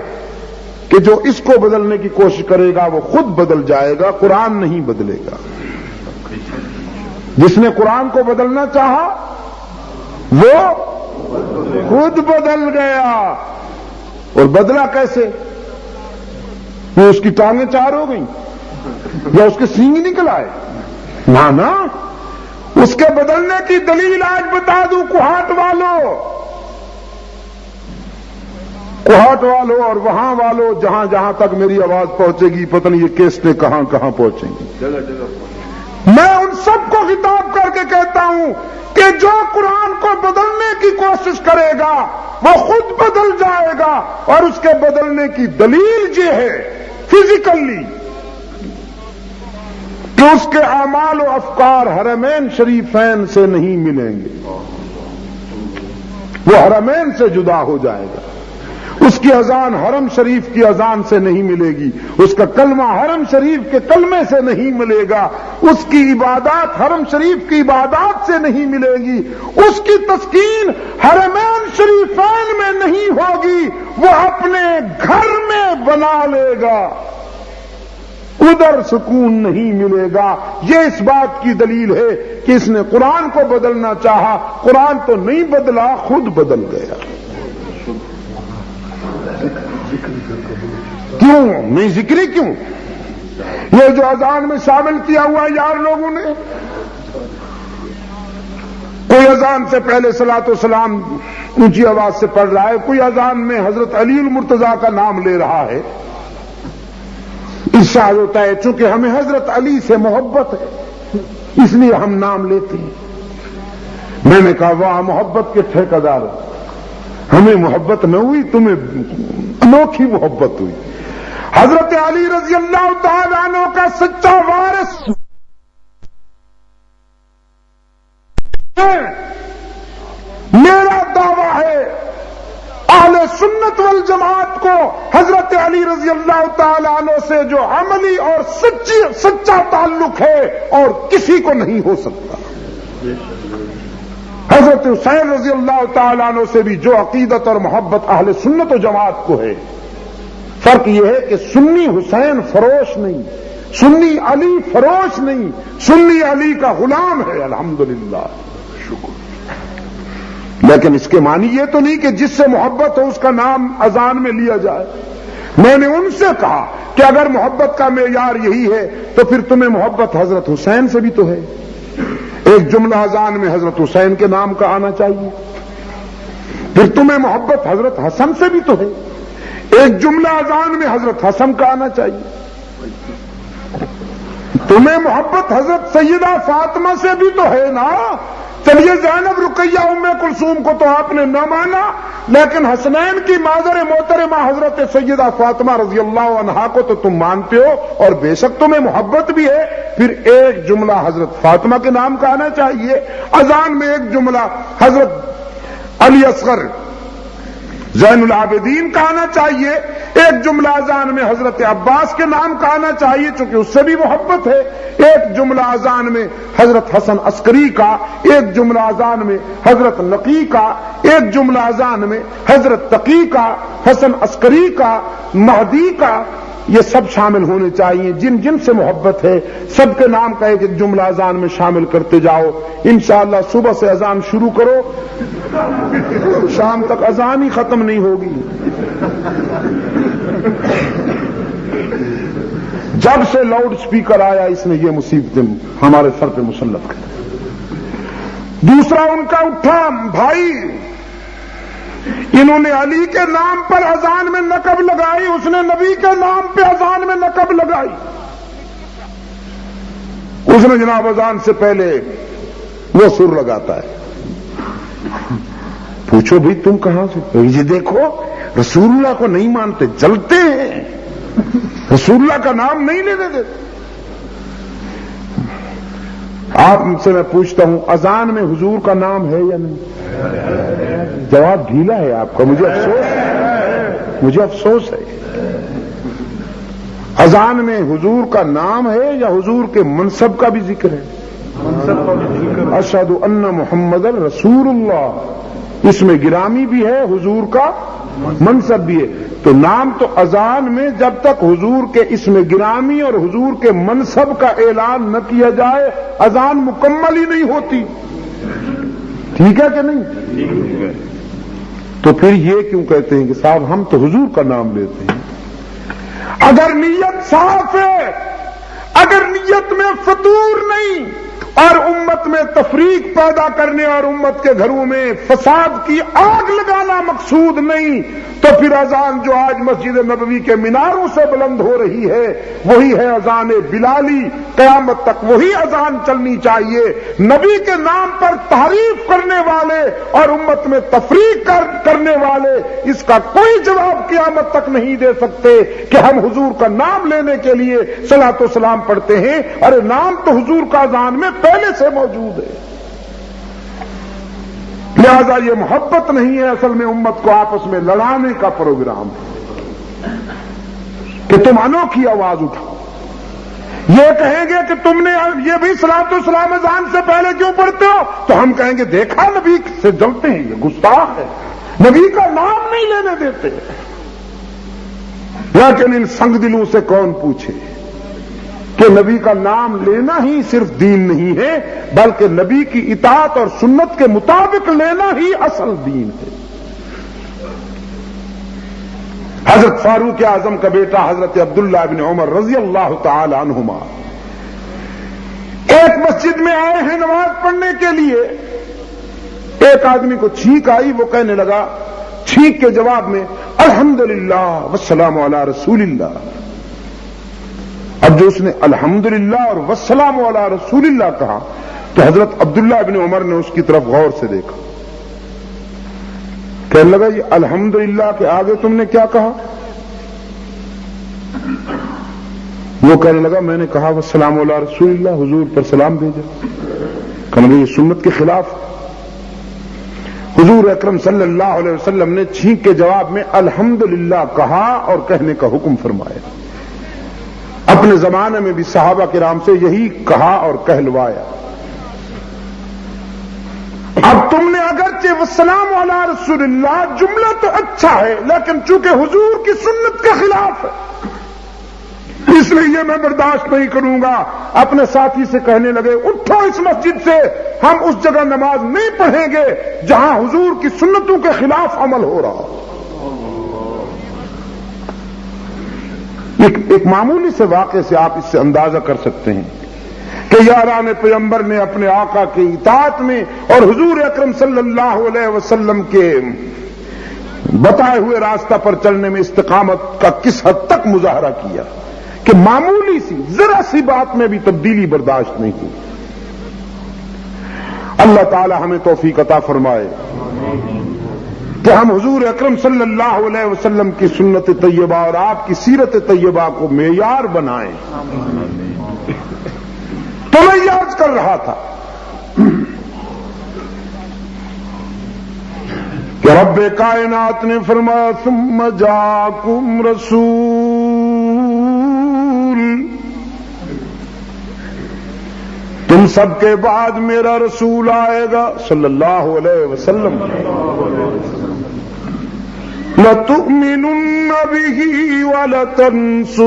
کہ جو اس کو بدلنے کی کوشش کرے گا وہ خود بدل جائے گا، قرآن نہیں بدلے گا۔ جس نے قرآن کو بدلنا چاہا وہ خود بدل گیا۔ اور بدلا کیسے؟ وہ اس کی ٹانگیں چار ہو گئیں یا اس کے سینگ نکل آئے؟ نہ، اس کے بدلنے کی دلیل آج بتا دوں کوہاٹ والوں اور وہاں والوں، جہاں جہاں تک میری آواز پہنچے گی، پتہ نہیں یہ کیسٹیں کہاں کہاں پہنچیں گی۔ میں ان سب کو خطاب کر کے کہتا ہوں کہ جو قرآن کو بدلنے کی کوشش کرے گا وہ خود بدل جائے گا، اور اس کے بدلنے کی دلیل یہ ہے فزیکلی کہ اس کے اعمال و افکار حرمین شریفین سے نہیں ملیں گے، وہ حرمین سے جدا ہو جائے گا۔ اس کی اذان حرم شریف کی اذان سے نہیں ملے گی، اس کا کلمہ حرم شریف کے کلمے سے نہیں ملے گا، اس کی عبادات حرم شریف کی عبادات سے نہیں ملے گی، اس کی تسکین حرمین شریفین میں نہیں ہوگی، وہ اپنے گھر میں بنا لے گا، ادھر سکون نہیں ملے گا۔ یہ اس بات کی دلیل ہے کہ اس نے قرآن کو بدلنا چاہا، قرآن تو نہیں بدلا، خود بدل گیا۔ کیوں نہیں ذکری؟ کیوں یہ جو اذان میں شامل کیا ہوا یار لوگوں نے، کوئی اذان سے پہلے صلاۃ و سلام اونچی آواز سے پڑھ رہا ہے، کوئی اذان میں حضرت علی المرتضیٰ کا نام لے رہا ہے، ارشاد ہوتا ہے چونکہ ہمیں حضرت علی سے محبت ہے اس لیے ہم نام لیتے ہیں۔ میں نے کہا واہ محبت کے ٹھیکیدار، ہمیں محبت نہ ہوئی، تمہیں انوکھی محبت ہوئی۔ حضرت علی رضی اللہ تعالیٰ عنہ کا سچا وارث میرا دعویٰ ہے، اہل سنت والجماعت کو حضرت علی رضی اللہ تعالیٰ عنہ سے جو عملی اور سچا تعلق ہے اور کسی کو نہیں ہو سکتا، حضرت حسین رضی اللہ تعالیٰ عنہ سے بھی جو عقیدت اور محبت اہل سنت و جماعت کو ہے، فرق یہ ہے کہ سنی حسین فروش نہیں، سنی علی فروش نہیں، سنی علی کا غلام ہے، الحمدللہ شکر۔ لیکن اس کے معنی یہ تو نہیں کہ جس سے محبت ہو اس کا نام اذان میں لیا جائے۔ میں نے ان سے کہا کہ اگر محبت کا معیار یہی ہے تو پھر تمہیں محبت حضرت حسین سے بھی تو ہے، ایک جملہ اذان میں حضرت حسین کے نام کا آنا چاہیے، پھر تمہیں محبت حضرت حسن سے بھی تو ہے، ایک جملہ اذان میں حضرت حسن کا آنا چاہیے، تمہیں محبت حضرت سیدہ فاطمہ سے بھی تو ہے نا۔ چلیے زینب رقیہ ام کلثوم کو تو آپ نے نہ مانا، لیکن حسنین کی مادر محترمہ حضرت سیدہ فاطمہ رضی اللہ عنہا کو تو تم مانتے ہو، اور بے شک تمہیں محبت بھی ہے، پھر ایک جملہ حضرت فاطمہ کے نام کا آنا چاہیے، اذان میں ایک جملہ حضرت علی اصغر زین العابدین کا آنا چاہیے، ایک جملہ اذان میں حضرت عباس کے نام کا آنا چاہیے چونکہ اس سے بھی محبت ہے، ایک جملہ اذان میں حضرت حسن عسکری کا، ایک جملہ اذان میں حضرت نقی کا، ایک جملہ اذان میں حضرت تقی کا، حسن عسکری کا، مہدی کا، یہ سب شامل ہونے چاہیے۔ جن جن سے محبت ہے سب کے نام کا ایک ایک جملہ اذان میں شامل کرتے جاؤ، انشاءاللہ صبح سے اذان شروع کرو، شام تک اذان ہی ختم نہیں ہوگی۔ جب سے لاؤڈ سپیکر آیا اس نے یہ مصیبتیں ہمارے سر پہ مسلط کر دی۔ دوسرا ان کا اٹھا بھائی، انہوں نے علی کے نام پر اذان میں نقب لگائی، اس نے نبی کے نام پہ اذان میں نقب لگائی۔ اس نے جناب اذان سے پہلے وہ سر لگاتا ہے۔ پوچھو بھائی تم کہاں سے؟ یہ دیکھو رسول اللہ کو نہیں مانتے، جلتے ہیں، رسول اللہ کا نام نہیں لینے دیتے۔ آپ سے میں پوچھتا ہوں اذان میں حضور کا نام ہے یا نہیں؟ جواب ڈھیلا ہے آپ کا، مجھے افسوس ہے۔ اذان میں حضور کا نام ہے یا حضور کے منصب کا بھی ذکر ہے؟ اشہد ان محمد رسول اللہ، اس میں گرامی بھی ہے، حضور کا منصب بھی ہے۔ تو نام تو اذان میں جب تک حضور کے اسم گرامی اور حضور کے منصب کا اعلان نہ کیا جائے اذان مکمل ہی نہیں ہوتی۔ ٹھیک ہے کہ نہیں؟ تو پھر یہ کیوں کہتے ہیں کہ صاحب ہم تو حضور کا نام لیتے ہیں؟ اگر نیت صاف ہے، اگر نیت میں فطور نہیں اور امت میں تفریق پیدا کرنے اور امت کے گھروں میں فساد کی آگ لگانا مقصود نہیں، تو پھر اذان جو آج مسجد نبوی کے میناروں سے بلند ہو رہی ہے وہی ہے اذان بلالی۔ قیامت تک وہی اذان چلنی چاہیے۔ نبی کے نام پر تحریف کرنے والے اور امت میں تفریق کرنے والے اس کا کوئی جواب قیامت تک نہیں دے سکتے کہ ہم حضور کا نام لینے کے لیے صلاۃ و سلام پڑھتے ہیں۔ ارے نام تو حضور کا اذان میں پہلے سے موجود ہے۔ لہذا یہ محبت نہیں ہے، اصل میں امت کو آپس میں لڑانے کا پروگرام ہے کہ تم انوکھی آواز اٹھاؤ۔ یہ کہیں گے کہ تم نے یہ بھی صلاۃ و سلام اذان سے پہلے کیوں پڑھتے ہو، تو ہم کہیں گے دیکھا نبی سے جلتے ہیں، یہ گستاخ ہے، نبی کا نام نہیں لینے دیتے۔ لیکن ان سنگ دلوں سے کون پوچھے کہ نبی کا نام لینا ہی صرف دین نہیں ہے، بلکہ نبی کی اطاعت اور سنت کے مطابق لینا ہی اصل دین ہے۔ حضرت فاروق اعظم کا بیٹا حضرت عبداللہ ابن عمر رضی اللہ تعالی عنہما ایک مسجد میں آئے ہیں نماز پڑھنے کے لیے۔ ایک آدمی کو چھینک آئی، وہ کہنے لگا چھینک کے جواب میں الحمدللہ والسلام علی رسول اللہ۔ اب جو اس نے الحمدللہ اور والسلام علی رسول اللہ کہا تو حضرت عبداللہ ابن عمر نے اس کی طرف غور سے دیکھا، کہنے لگا یہ الحمدللہ کے آگے تم نے کیا کہا؟ وہ کہنے لگا میں نے کہا والسلام علی رسول اللہ، حضور پر سلام بھیجا۔ کہنے لگا یہ سنت کے خلاف ہے۔ حضور اکرم صلی اللہ علیہ وسلم نے چھینک کے جواب میں الحمدللہ کہا اور کہنے کا حکم فرمایا۔ اپنے زمانے میں بھی صحابہ کرام سے یہی کہا اور کہلوایا۔ اب تم نے اگرچہ والسلام علی رسول اللہ جملہ تو اچھا ہے، لیکن چونکہ حضور کی سنت کے خلاف ہے اس لیے میں برداشت نہیں کروں گا۔ اپنے ساتھی سے کہنے لگے اٹھو اس مسجد سے، ہم اس جگہ نماز نہیں پڑھیں گے جہاں حضور کی سنتوں کے خلاف عمل ہو رہا ہو۔ ایک معمولی سے واقعے سے آپ اس سے اندازہ کر سکتے ہیں کہ یاران پیغمبر نے اپنے آقا کی اطاعت میں اور حضور اکرم صلی اللہ علیہ وسلم کے بتائے ہوئے راستہ پر چلنے میں استقامت کا کس حد تک مظاہرہ کیا کہ معمولی سی ذرا سی بات میں بھی تبدیلی برداشت نہیں کی۔ اللہ تعالی ہمیں توفیق عطا فرمائے کہ ہم حضور اکرم صلی اللہ علیہ وسلم کی سنت طیبہ اور آپ کی سیرت طیبہ کو معیار بنائیں۔ تو میں یاد کر رہا تھا کہ رب کائنات نے فرمایا ثم جاءکم رسول، تم سب کے بعد میرا رسول آئے گا صلی اللہ علیہ وسلم۔ لَتُؤْمِنُنَّ بِهِ وَلَتَنْصُرُنَّهُ،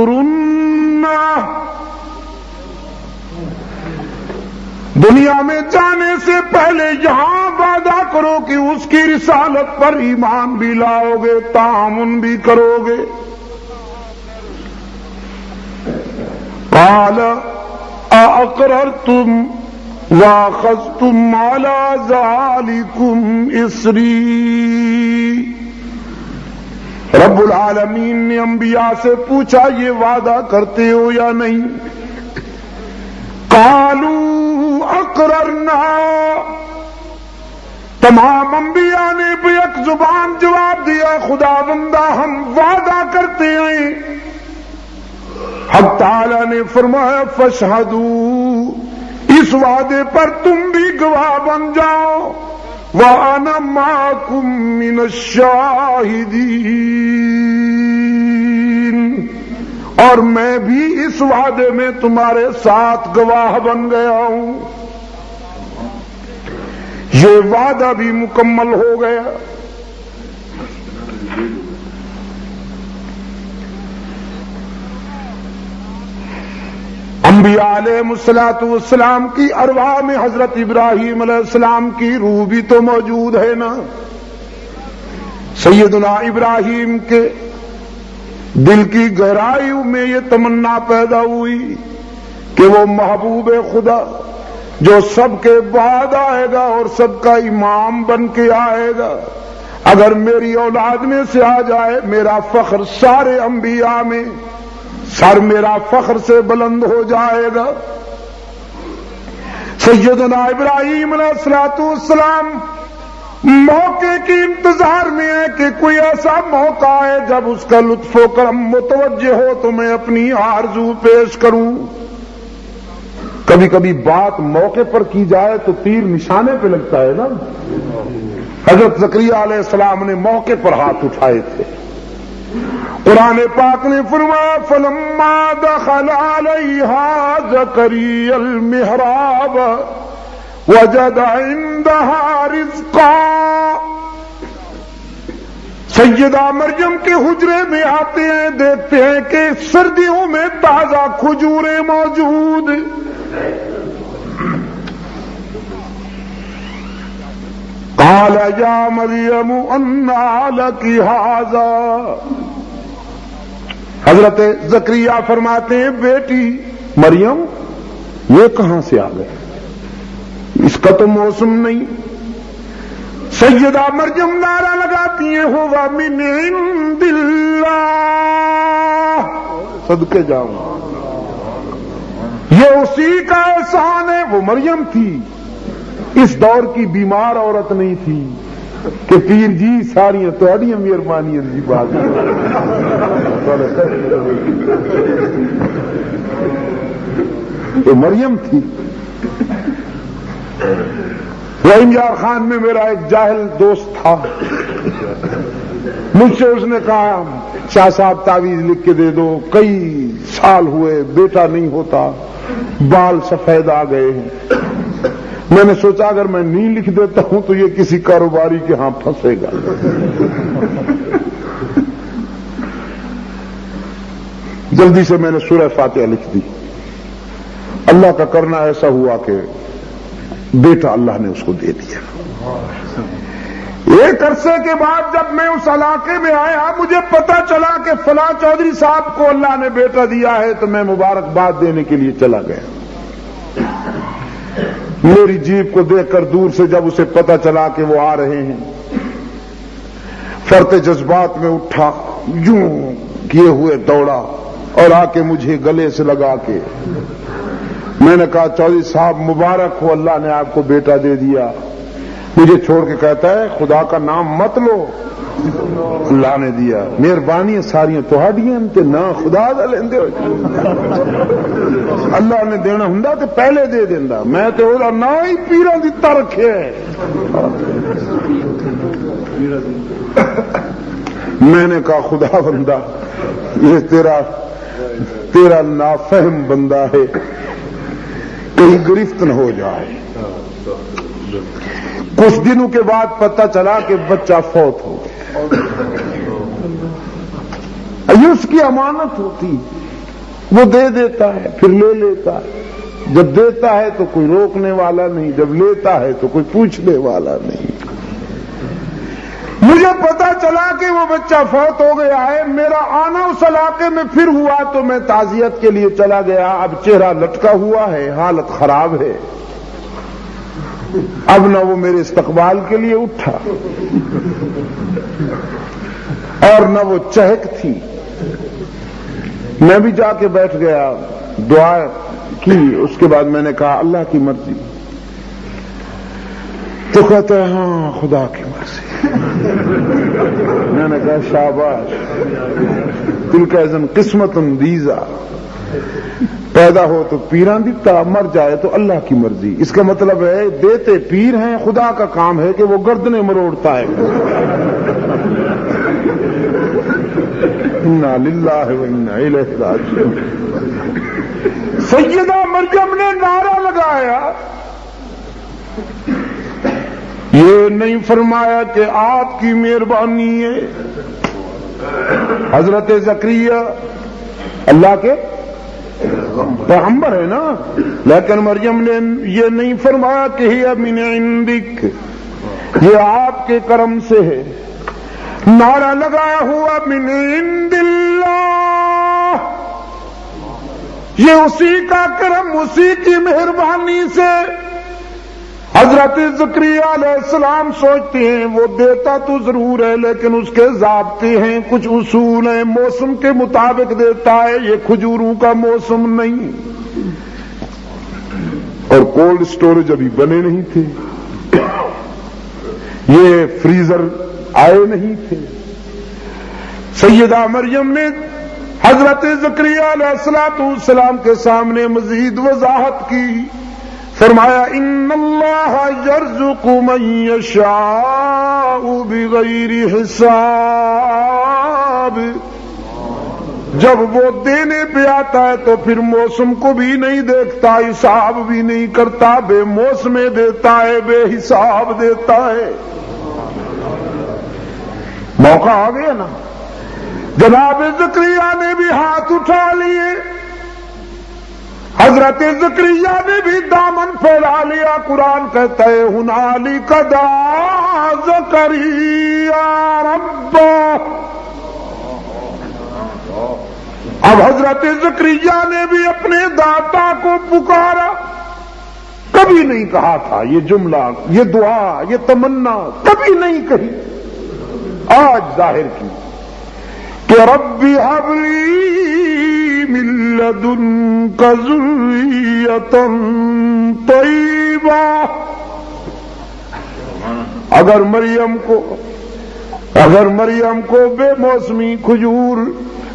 دنیا میں جانے سے پہلے یہاں وعدہ کرو کہ اس کی رسالت پر ایمان بھی لاؤ گے، تعاون بھی کرو گے۔ قال اقررتم واخذتم على ذلكم اصری۔ رب العالمین نے انبیاء سے پوچھا یہ وعدہ کرتے ہو یا نہیں؟ قالوا اقررنا، تمام انبیاء نے بیک زبان جواب دیا خدا بندہ ہم وعدہ کرتے ہیں۔ حق تعالی نے فرمایا فاشہدوا، اس وعدے پر تم بھی گواہ بن جاؤ، وَأَنَا مَعَكُمْ مِنَ الشَّاهِدِينَ، اور میں بھی اس وعدے میں تمہارے ساتھ گواہ بن گیا ہوں۔ یہ وعدہ بھی مکمل ہو گیا۔ انبیاء علیہ السلام کی ارواح میں حضرت ابراہیم علیہ السلام کی روح بھی تو موجود ہے نا۔ سیدنا ابراہیم کے دل کی گہرائیوں میں یہ تمنا پیدا ہوئی کہ وہ محبوب خدا جو سب کے بعد آئے گا اور سب کا امام بن کے آئے گا، اگر میری اولاد میں سے آ جائے میرا فخر سارے انبیاء میں، سر میرا فخر سے بلند ہو جائے گا۔ سیدنا ابراہیم علیہ السلام موقع کی انتظار میں ہے کہ کوئی ایسا موقع ہے جب اس کا لطف و کرم متوجہ ہو تو میں اپنی آرزو پیش کروں۔ کبھی کبھی بات موقع پر کی جائے تو تیر نشانے پہ لگتا ہے نا۔ حضرت زکریا علیہ السلام نے موقع پر ہاتھ اٹھائے تھے۔ قرآن پاک نے فرمایا فلما دخل علیہا زکریا المحراب وجد عندها رزقا۔ سیدہ مریم کے حجرے میں آتے ہیں، دیکھتے ہیں کہ سردیوں میں تازہ کھجوریں موجود۔ قال یا مریم انّا لک ھذا، حضرت زکریا فرماتے ہیں بیٹی مریم یہ کہاں سے آ گئے، اس کا تو موسم نہیں۔ سیدہ مریم نعرہ لگاتی ہیں ہوا من عند اللہ، صدقے جاؤں یہ اسی کا احسان ہے۔ وہ مریم تھی، اس دور کی بیمار عورت نہیں تھی کہ پیر جی ساریاں تہاڈیاں مہربانیاں دی بات تو مریم تھی۔ رحیم یار خان میں میرا ایک جاہل دوست تھا، مجھ سے اس نے کہا شاہ صاحب تعویذ لکھ کے دے دو، کئی سال ہوئے بیٹا نہیں ہوتا، بال سفید آ گئے ہیں۔ میں نے سوچا اگر میں نہیں لکھ دیتا ہوں تو یہ کسی کاروباری کے ہاں پھنسے گا۔ جلدی سے میں نے سورہ فاتحہ لکھ دی۔ اللہ کا کرنا ایسا ہوا کہ بیٹا اللہ نے اس کو دے دیا۔ ایک عرصے کے بعد جب میں اس علاقے میں آیا مجھے پتا چلا کہ فلاں چودھری صاحب کو اللہ نے بیٹا دیا ہے، تو میں مبارکباد دینے کے لیے چلا گیا۔ میری جیپ کو دیکھ کر دور سے جب اسے پتا چلا کہ وہ آ رہے ہیں، فرط جذبات میں اٹھا، یوں کیے ہوئے دوڑا اور آ کے مجھے گلے سے لگا کے میں نے کہا چودھری صاحب مبارک ہو، اللہ نے آپ کو بیٹا دے دیا۔ مجھے چھوڑ کے کہتا ہے خدا کا نام مت لو، اللہ نے دیا، مہربانی ساریاں تہاڈیاں تے نہ خدا دا لیندے ہو۔ اللہ نے دینا ہوندا تے پہلے دے دیندا، میں تے او نہ ہی پیراں دتا رکھے۔ میں نے کہا خدا بندہ یہ تیرا نافہم بندہ ہے، کہیں گرفت نہ ہو جائے۔ کچھ دنوں کے بعد پتہ چلا کہ بچہ فوت ہو گیا۔ یہ اس کی امانت ہوتی، وہ دے دیتا ہے پھر لے لیتا ہے۔ جب دیتا ہے تو کوئی روکنے والا نہیں، جب لیتا ہے تو کوئی پوچھنے والا نہیں۔ مجھے پتا چلا کہ وہ بچہ فوت ہو گیا ہے، میرا آنا اس علاقے میں پھر ہوا تو میں تعزیت کے لیے چلا گیا، اب چہرہ لٹکا ہوا ہے، حالت خراب ہے، اب نہ وہ میرے استقبال کے لیے اٹھا اور نہ وہ چہک تھی۔ میں بھی جا کے بیٹھ گیا، دعا کی، اس کے بعد میں نے کہا اللہ کی مرضی، تو کہتا ہے ہاں خدا کی مرضی۔ میں نے کہا شاباش، تلک اذن قسمت دیزا، پیدا ہو تو پیران دیتا، مر جائے تو اللہ کی مرضی۔ اس کا مطلب ہے دیتے پیر ہیں، خدا کا کام ہے کہ وہ گردنیں مروڑتا ہے۔ انا للہ و انا الیہ راجعون۔ سیدہ مریم نے نعرہ لگایا، یہ نہیں فرمایا کہ آپ کی مہربانی ہے۔ حضرت زکریا اللہ کے پیغمبر ہے نا، لیکن مریم نے یہ نہیں فرمایا کہ ہی من عندک، یہ آپ کے کرم سے ہے۔ نعرہ لگایا ہوا من عند اللہ، یہ اسی کا کرم، اسی کی مہربانی سے۔ حضرت زکریا علیہ السلام سوچتے ہیں وہ دیتا تو ضرور ہے لیکن اس کے ضابطے ہیں، کچھ اصول ہیں، موسم کے مطابق دیتا ہے، یہ کھجوروں کا موسم نہیں، اور کولڈ سٹوریج ابھی بنے نہیں تھے، یہ فریزر آئے نہیں تھے۔ سیدہ مریم نے حضرت زکریا علیہ السلام کے سامنے مزید وضاحت کی، فرمایا ان اللہ یرزق من یشاء بغیر حساب، جب وہ دینے پہ آتا ہے تو پھر موسم کو بھی نہیں دیکھتا، حساب بھی نہیں کرتا، بے موسم دیتا ہے، بے حساب دیتا ہے۔ موقع آ گیا نا، جناب زکریا نے بھی ہاتھ اٹھا لیے، حضرت زکریا نے بھی دامن پھیلا لیا۔ قرآن کہتا ہے ہنالک دعا زکریا ربہ، اب حضرت زکریا نے بھی اپنے داتا کو پکارا۔ کبھی نہیں کہا تھا یہ جملہ، یہ دعا، یہ تمنا کبھی نہیں کہی، آج ظاہر کی کہ ربی هب لی من لدنک ذریۃ طیبہ۔ اگر مریم کو بے موسمی کھجور،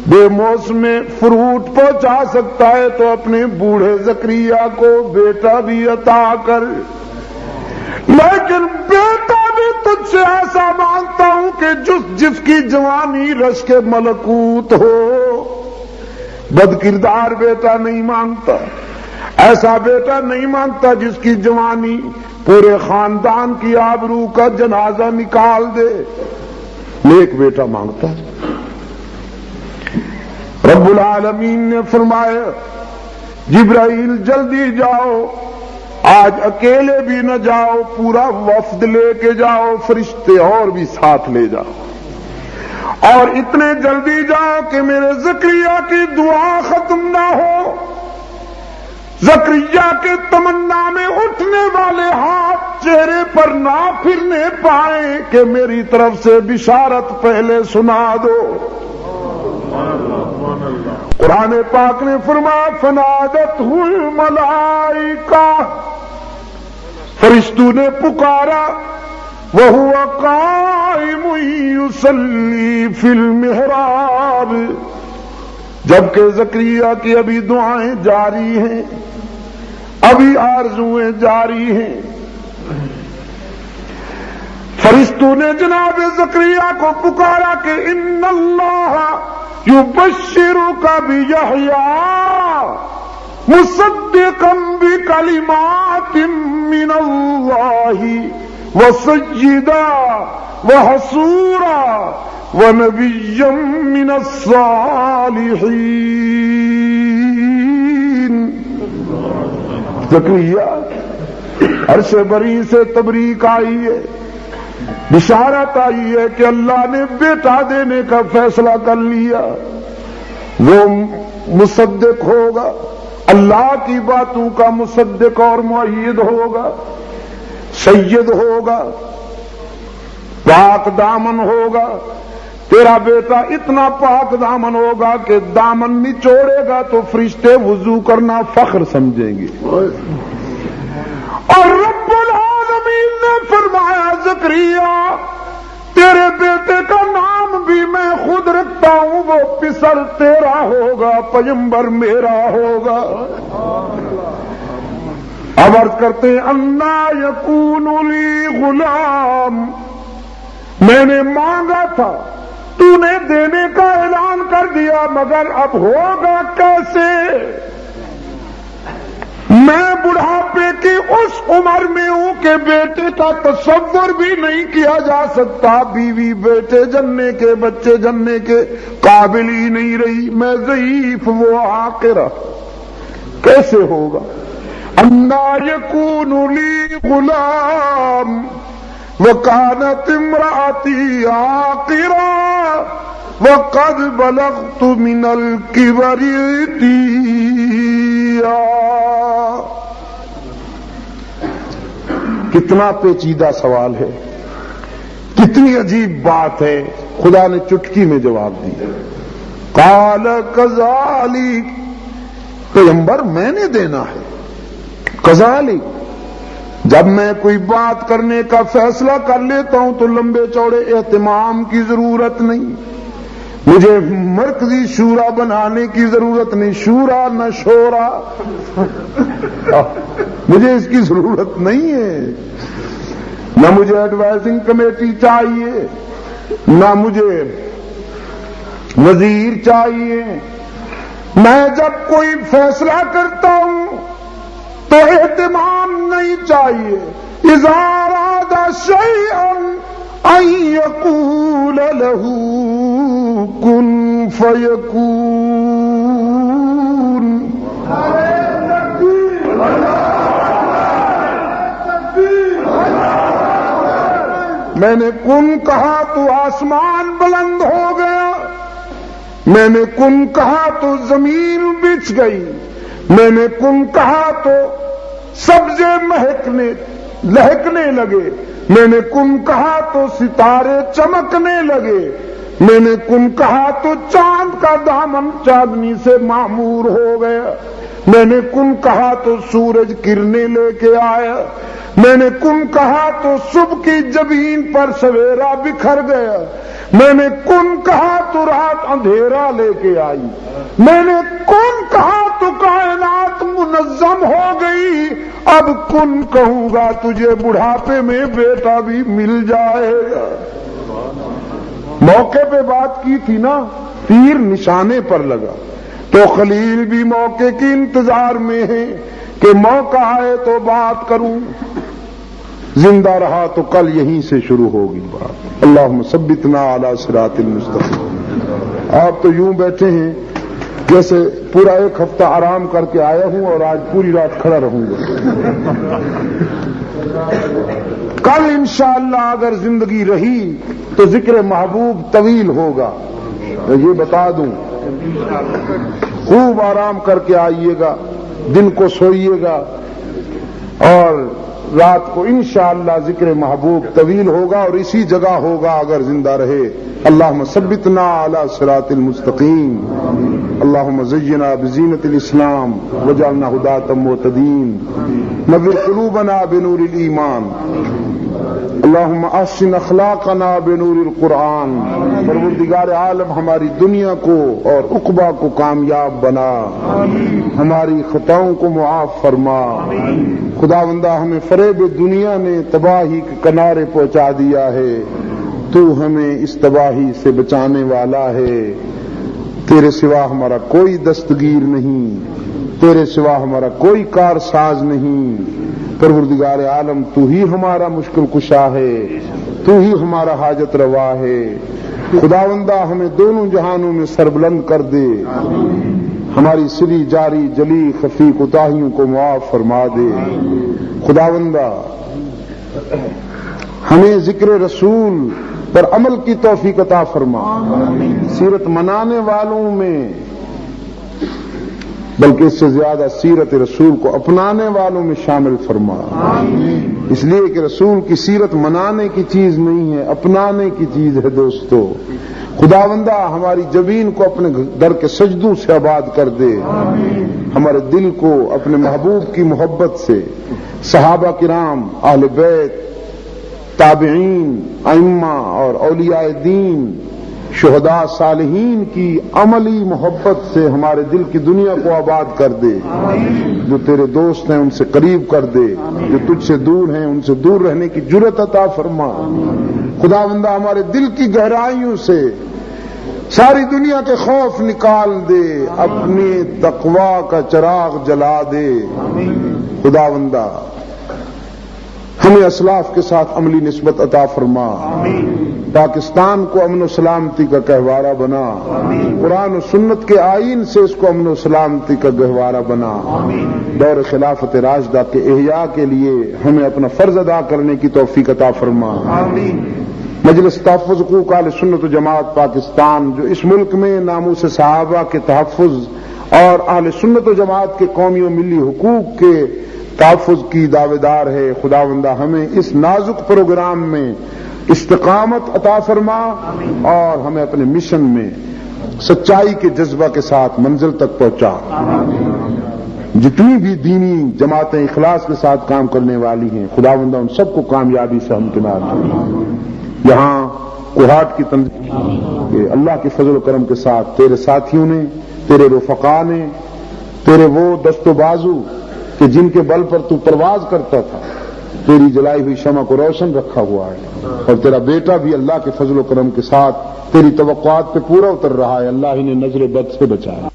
بے موسم فروٹ پہنچا سکتا ہے تو اپنے بوڑھے زکریا کو بیٹا بھی عطا کر، لیکن بیٹا بھی تجھ سے ایسا مانگتا ہوں کہ جس کی جوانی رشک ملکوت ہو۔ بد کردار بیٹا نہیں مانگتا، ایسا بیٹا نہیں مانگتا جس کی جوانی پورے خاندان کی آبرو کا جنازہ نکال دے، نیک بیٹا مانگتا ہے۔ رب العالمین نے فرمایا جبرائیل جلدی جاؤ، آج اکیلے بھی نہ جاؤ، پورا وفد لے کے جاؤ، فرشتے اور بھی ساتھ لے جاؤ، اور اتنے جلدی جاؤ کہ میرے زکریا کی دعا ختم نہ ہو، زکریا کے تمنا میں اٹھنے والے ہاتھ چہرے پر نہ پھرنے پائیں کہ میری طرف سے بشارت پہلے سنا دو۔ قرآن پاک نے فرمایا فنادتہ الملائکہ، فرشتوں نے پکارا، وَهُوَ قَائِمٌ يُصَلِّي فِي الْمِحْرَابِ، جبکہ زکریا کی ابھی دعائیں جاری ہیں، ابھی آرزویں جاری ہیں۔ فرشتوں نے جناب زکریا کو پکارا کہ ان اللہ یبشرک بیحییٰ مصدقا بکلمات من اللہ وسیدا وحصورا ونبیا من الصالحین۔ زکریا عرش بری سے تبریک آئی ہے، بشارت آئی ہے کہ اللہ نے بیٹا دینے کا فیصلہ کر لیا، وہ مصدق ہوگا، اللہ کی باتوں کا مصدق اور مؤید ہوگا، سید ہوگا، پاک دامن ہوگا۔ تیرا بیٹا اتنا پاک دامن ہوگا کہ دامن نچوڑے گا تو فرشتے وضو کرنا فخر سمجھیں گے۔ اور رب العالمین نے فرمایا زکریا تیرے بیٹے کا نام بھی میں خود رکھتا ہوں، وہ پسر تیرا ہوگا، پیغمبر میرا ہوگا۔ اب عرض کرتے ہیں انا یکون لی غلام، میں نے مانگا تھا، تو نے دینے کا اعلان کر دیا، مگر اب ہوگا کیسے؟ میں بڑھاپے کی اس عمر میں ہوں کہ بیٹے کا تصور بھی نہیں کیا جا سکتا، بیوی بیٹے جننے کے بچے جننے کے قابل ہی نہیں رہی، میں ضعیف وہ عاقرہ، کیسے ہوگا؟ انا یکون لی غلام وکانت امراتی عاقرا وقد بلغت من الکبر عتیا۔ کتنا پیچیدہ سوال ہے، کتنی عجیب بات ہے، خدا نے چٹکی میں جواب دیا۔ قال کذالک، پیغمبر میں نے دینا ہے، کذالک، جب میں کوئی بات کرنے کا فیصلہ کر لیتا ہوں تو لمبے چوڑے اہتمام کی ضرورت نہیں، مجھے مرکزی شورا بنانے کی ضرورت نہیں، شورا نہ شورا، مجھے اس کی ضرورت نہیں ہے، نہ مجھے ایڈوائزنگ کمیٹی چاہیے، نہ مجھے وزیر چاہیے۔ میں جب کوئی فیصلہ کرتا ہوں تو اہتمام نہیں چاہیے، اذا اراد شیئا ان یقول له کن فیکون۔ میں نے کن کہا تو آسمان بلند ہو گیا، میں نے کن کہا تو زمین بچھ گئی، میں نے کن کہا تو سبزے لہکنے لگے، میں نے کن کہا تو ستارے چمکنے لگے، میں نے کن کہا تو چاند کا دامن چاندنی سے معمور ہو گیا، میں نے کن کہا تو سورج کرنے لے کے آیا، میں نے کن کہا تو صبح کی جبین پر سویرا بکھر گیا، میں نے کن کہا تو رات اندھیرا لے کے آئی، میں نے کن کہا تو کائنات منظم ہو گئی، اب کن کہوں گا تجھے بڑھاپے میں بیٹا بھی مل جائے گا۔ موقع پہ بات کی تھی نا، تیر نشانے پر لگا، تو خلیل بھی موقع کی انتظار میں ہے کہ موقع آئے تو بات کروں، زندہ رہا تو کل یہیں سے شروع ہوگی بات۔ اللہم ثبتنا علی صراط المستقیم۔ آپ تو یوں بیٹھے ہیں جیسے پورا ایک ہفتہ آرام کر کے آیا ہوں اور آج پوری رات کھڑا رہوں گا۔ کل انشاءاللہ اگر زندگی رہی تو ذکر محبوب طویل ہوگا، یہ بتا دوں، خوب آرام کر کے آئیے گا، دن کو سوئیے گا اور رات کو انشاءاللہ ذکر محبوب طویل ہوگا اور اسی جگہ ہوگا اگر زندہ رہے۔ اللہم ثبتنا علی صراط المستقیم، اللہم زینا بزینت الاسلام وجعلنا ہداة مہتدین، نور قلوبنا بنور الایمان، اللہم احسن اخلاقنا بنور القرآن۔ پروردگار عالم ہماری دنیا کو اور عقبہ کو کامیاب بنا، ہماری خطاؤں کو معاف فرما۔ خداوندہ ہمیں فریب دنیا نے تباہی کے کنارے پہنچا دیا ہے، تو ہمیں اس تباہی سے بچانے والا ہے، تیرے سوا ہمارا کوئی دستگیر نہیں، تیرے سوا ہمارا کوئی کارساز نہیں۔ پروردگار عالم تو ہی ہمارا مشکل کشا ہے، تو ہی ہمارا حاجت روا ہے۔ خداوندہ ہمیں دونوں جہانوں میں سربلند کر دے، ہماری سری جاری جلی خفی کوتاہیوں کو معاف فرما دے۔ خداوندہ ہمیں ذکر رسول پر عمل کی توفیق عطا فرما، سیرت منانے والوں میں بلکہ اس سے زیادہ سیرت رسول کو اپنانے والوں میں شامل فرما، اس لیے کہ رسول کی سیرت منانے کی چیز نہیں ہے، اپنانے کی چیز ہے دوستو۔ خداوندہ ہماری جبین کو اپنے در کے سجدوں سے آباد کر دے، ہمارے دل کو اپنے محبوب کی محبت سے، صحابہ کرام، اہل بیت، تابعین، ائمہ اور اولیاء دین، شہداء صالحین کی عملی محبت سے ہمارے دل کی دنیا کو آباد کر دے، جو تیرے دوست ہیں ان سے قریب کر دے، جو تجھ سے دور ہیں ان سے دور رہنے کی جرأت عطا فرما۔ خداوندہ ہمارے دل کی گہرائیوں سے ساری دنیا کے خوف نکال دے، اپنے تقوی کا چراغ جلا دے۔ خداوندہ ہمیں اسلاف کے ساتھ عملی نسبت عطا فرما، پاکستان کو امن و سلامتی کا گہوارہ بنا، قرآن و سنت کے آئین سے اس کو امن و سلامتی کا گہوارہ بنا، دور خلافت راشدہ کے احیاء کے لیے ہمیں اپنا فرض ادا کرنے کی توفیق عطا فرما۔ مجلس تحفظ حقوق اہل سنت و جماعت پاکستان جو اس ملک میں ناموس صحابہ کے تحفظ اور اہل سنت و جماعت کے قومی و ملی حقوق کے تحفظ کی دعویدار ہے، خداوندہ ہمیں اس نازک پروگرام میں استقامت عطا فرما اور ہمیں اپنے مشن میں سچائی کے جذبہ کے ساتھ منزل تک پہنچا۔ جتنی بھی دینی جماعتیں اخلاص کے ساتھ کام کرنے والی ہیں خداوندہ ان سب کو کامیابی سے ہمکنار کرنا۔ یہاں کوہاٹ کی تنظیم اللہ کے فضل و کرم کے ساتھ تیرے ساتھیوں نے، تیرے رفقا نے، تیرے وہ دست و بازو کہ جن کے بل پر تو پرواز کرتا تھا، تیری جلائی ہوئی شمع کو روشن رکھا ہوا ہے، اور تیرا بیٹا بھی اللہ کے فضل و کرم کے ساتھ تیری توقعات پہ پورا اتر رہا ہے، اللہ ہی نے نظر بد سے بچایا۔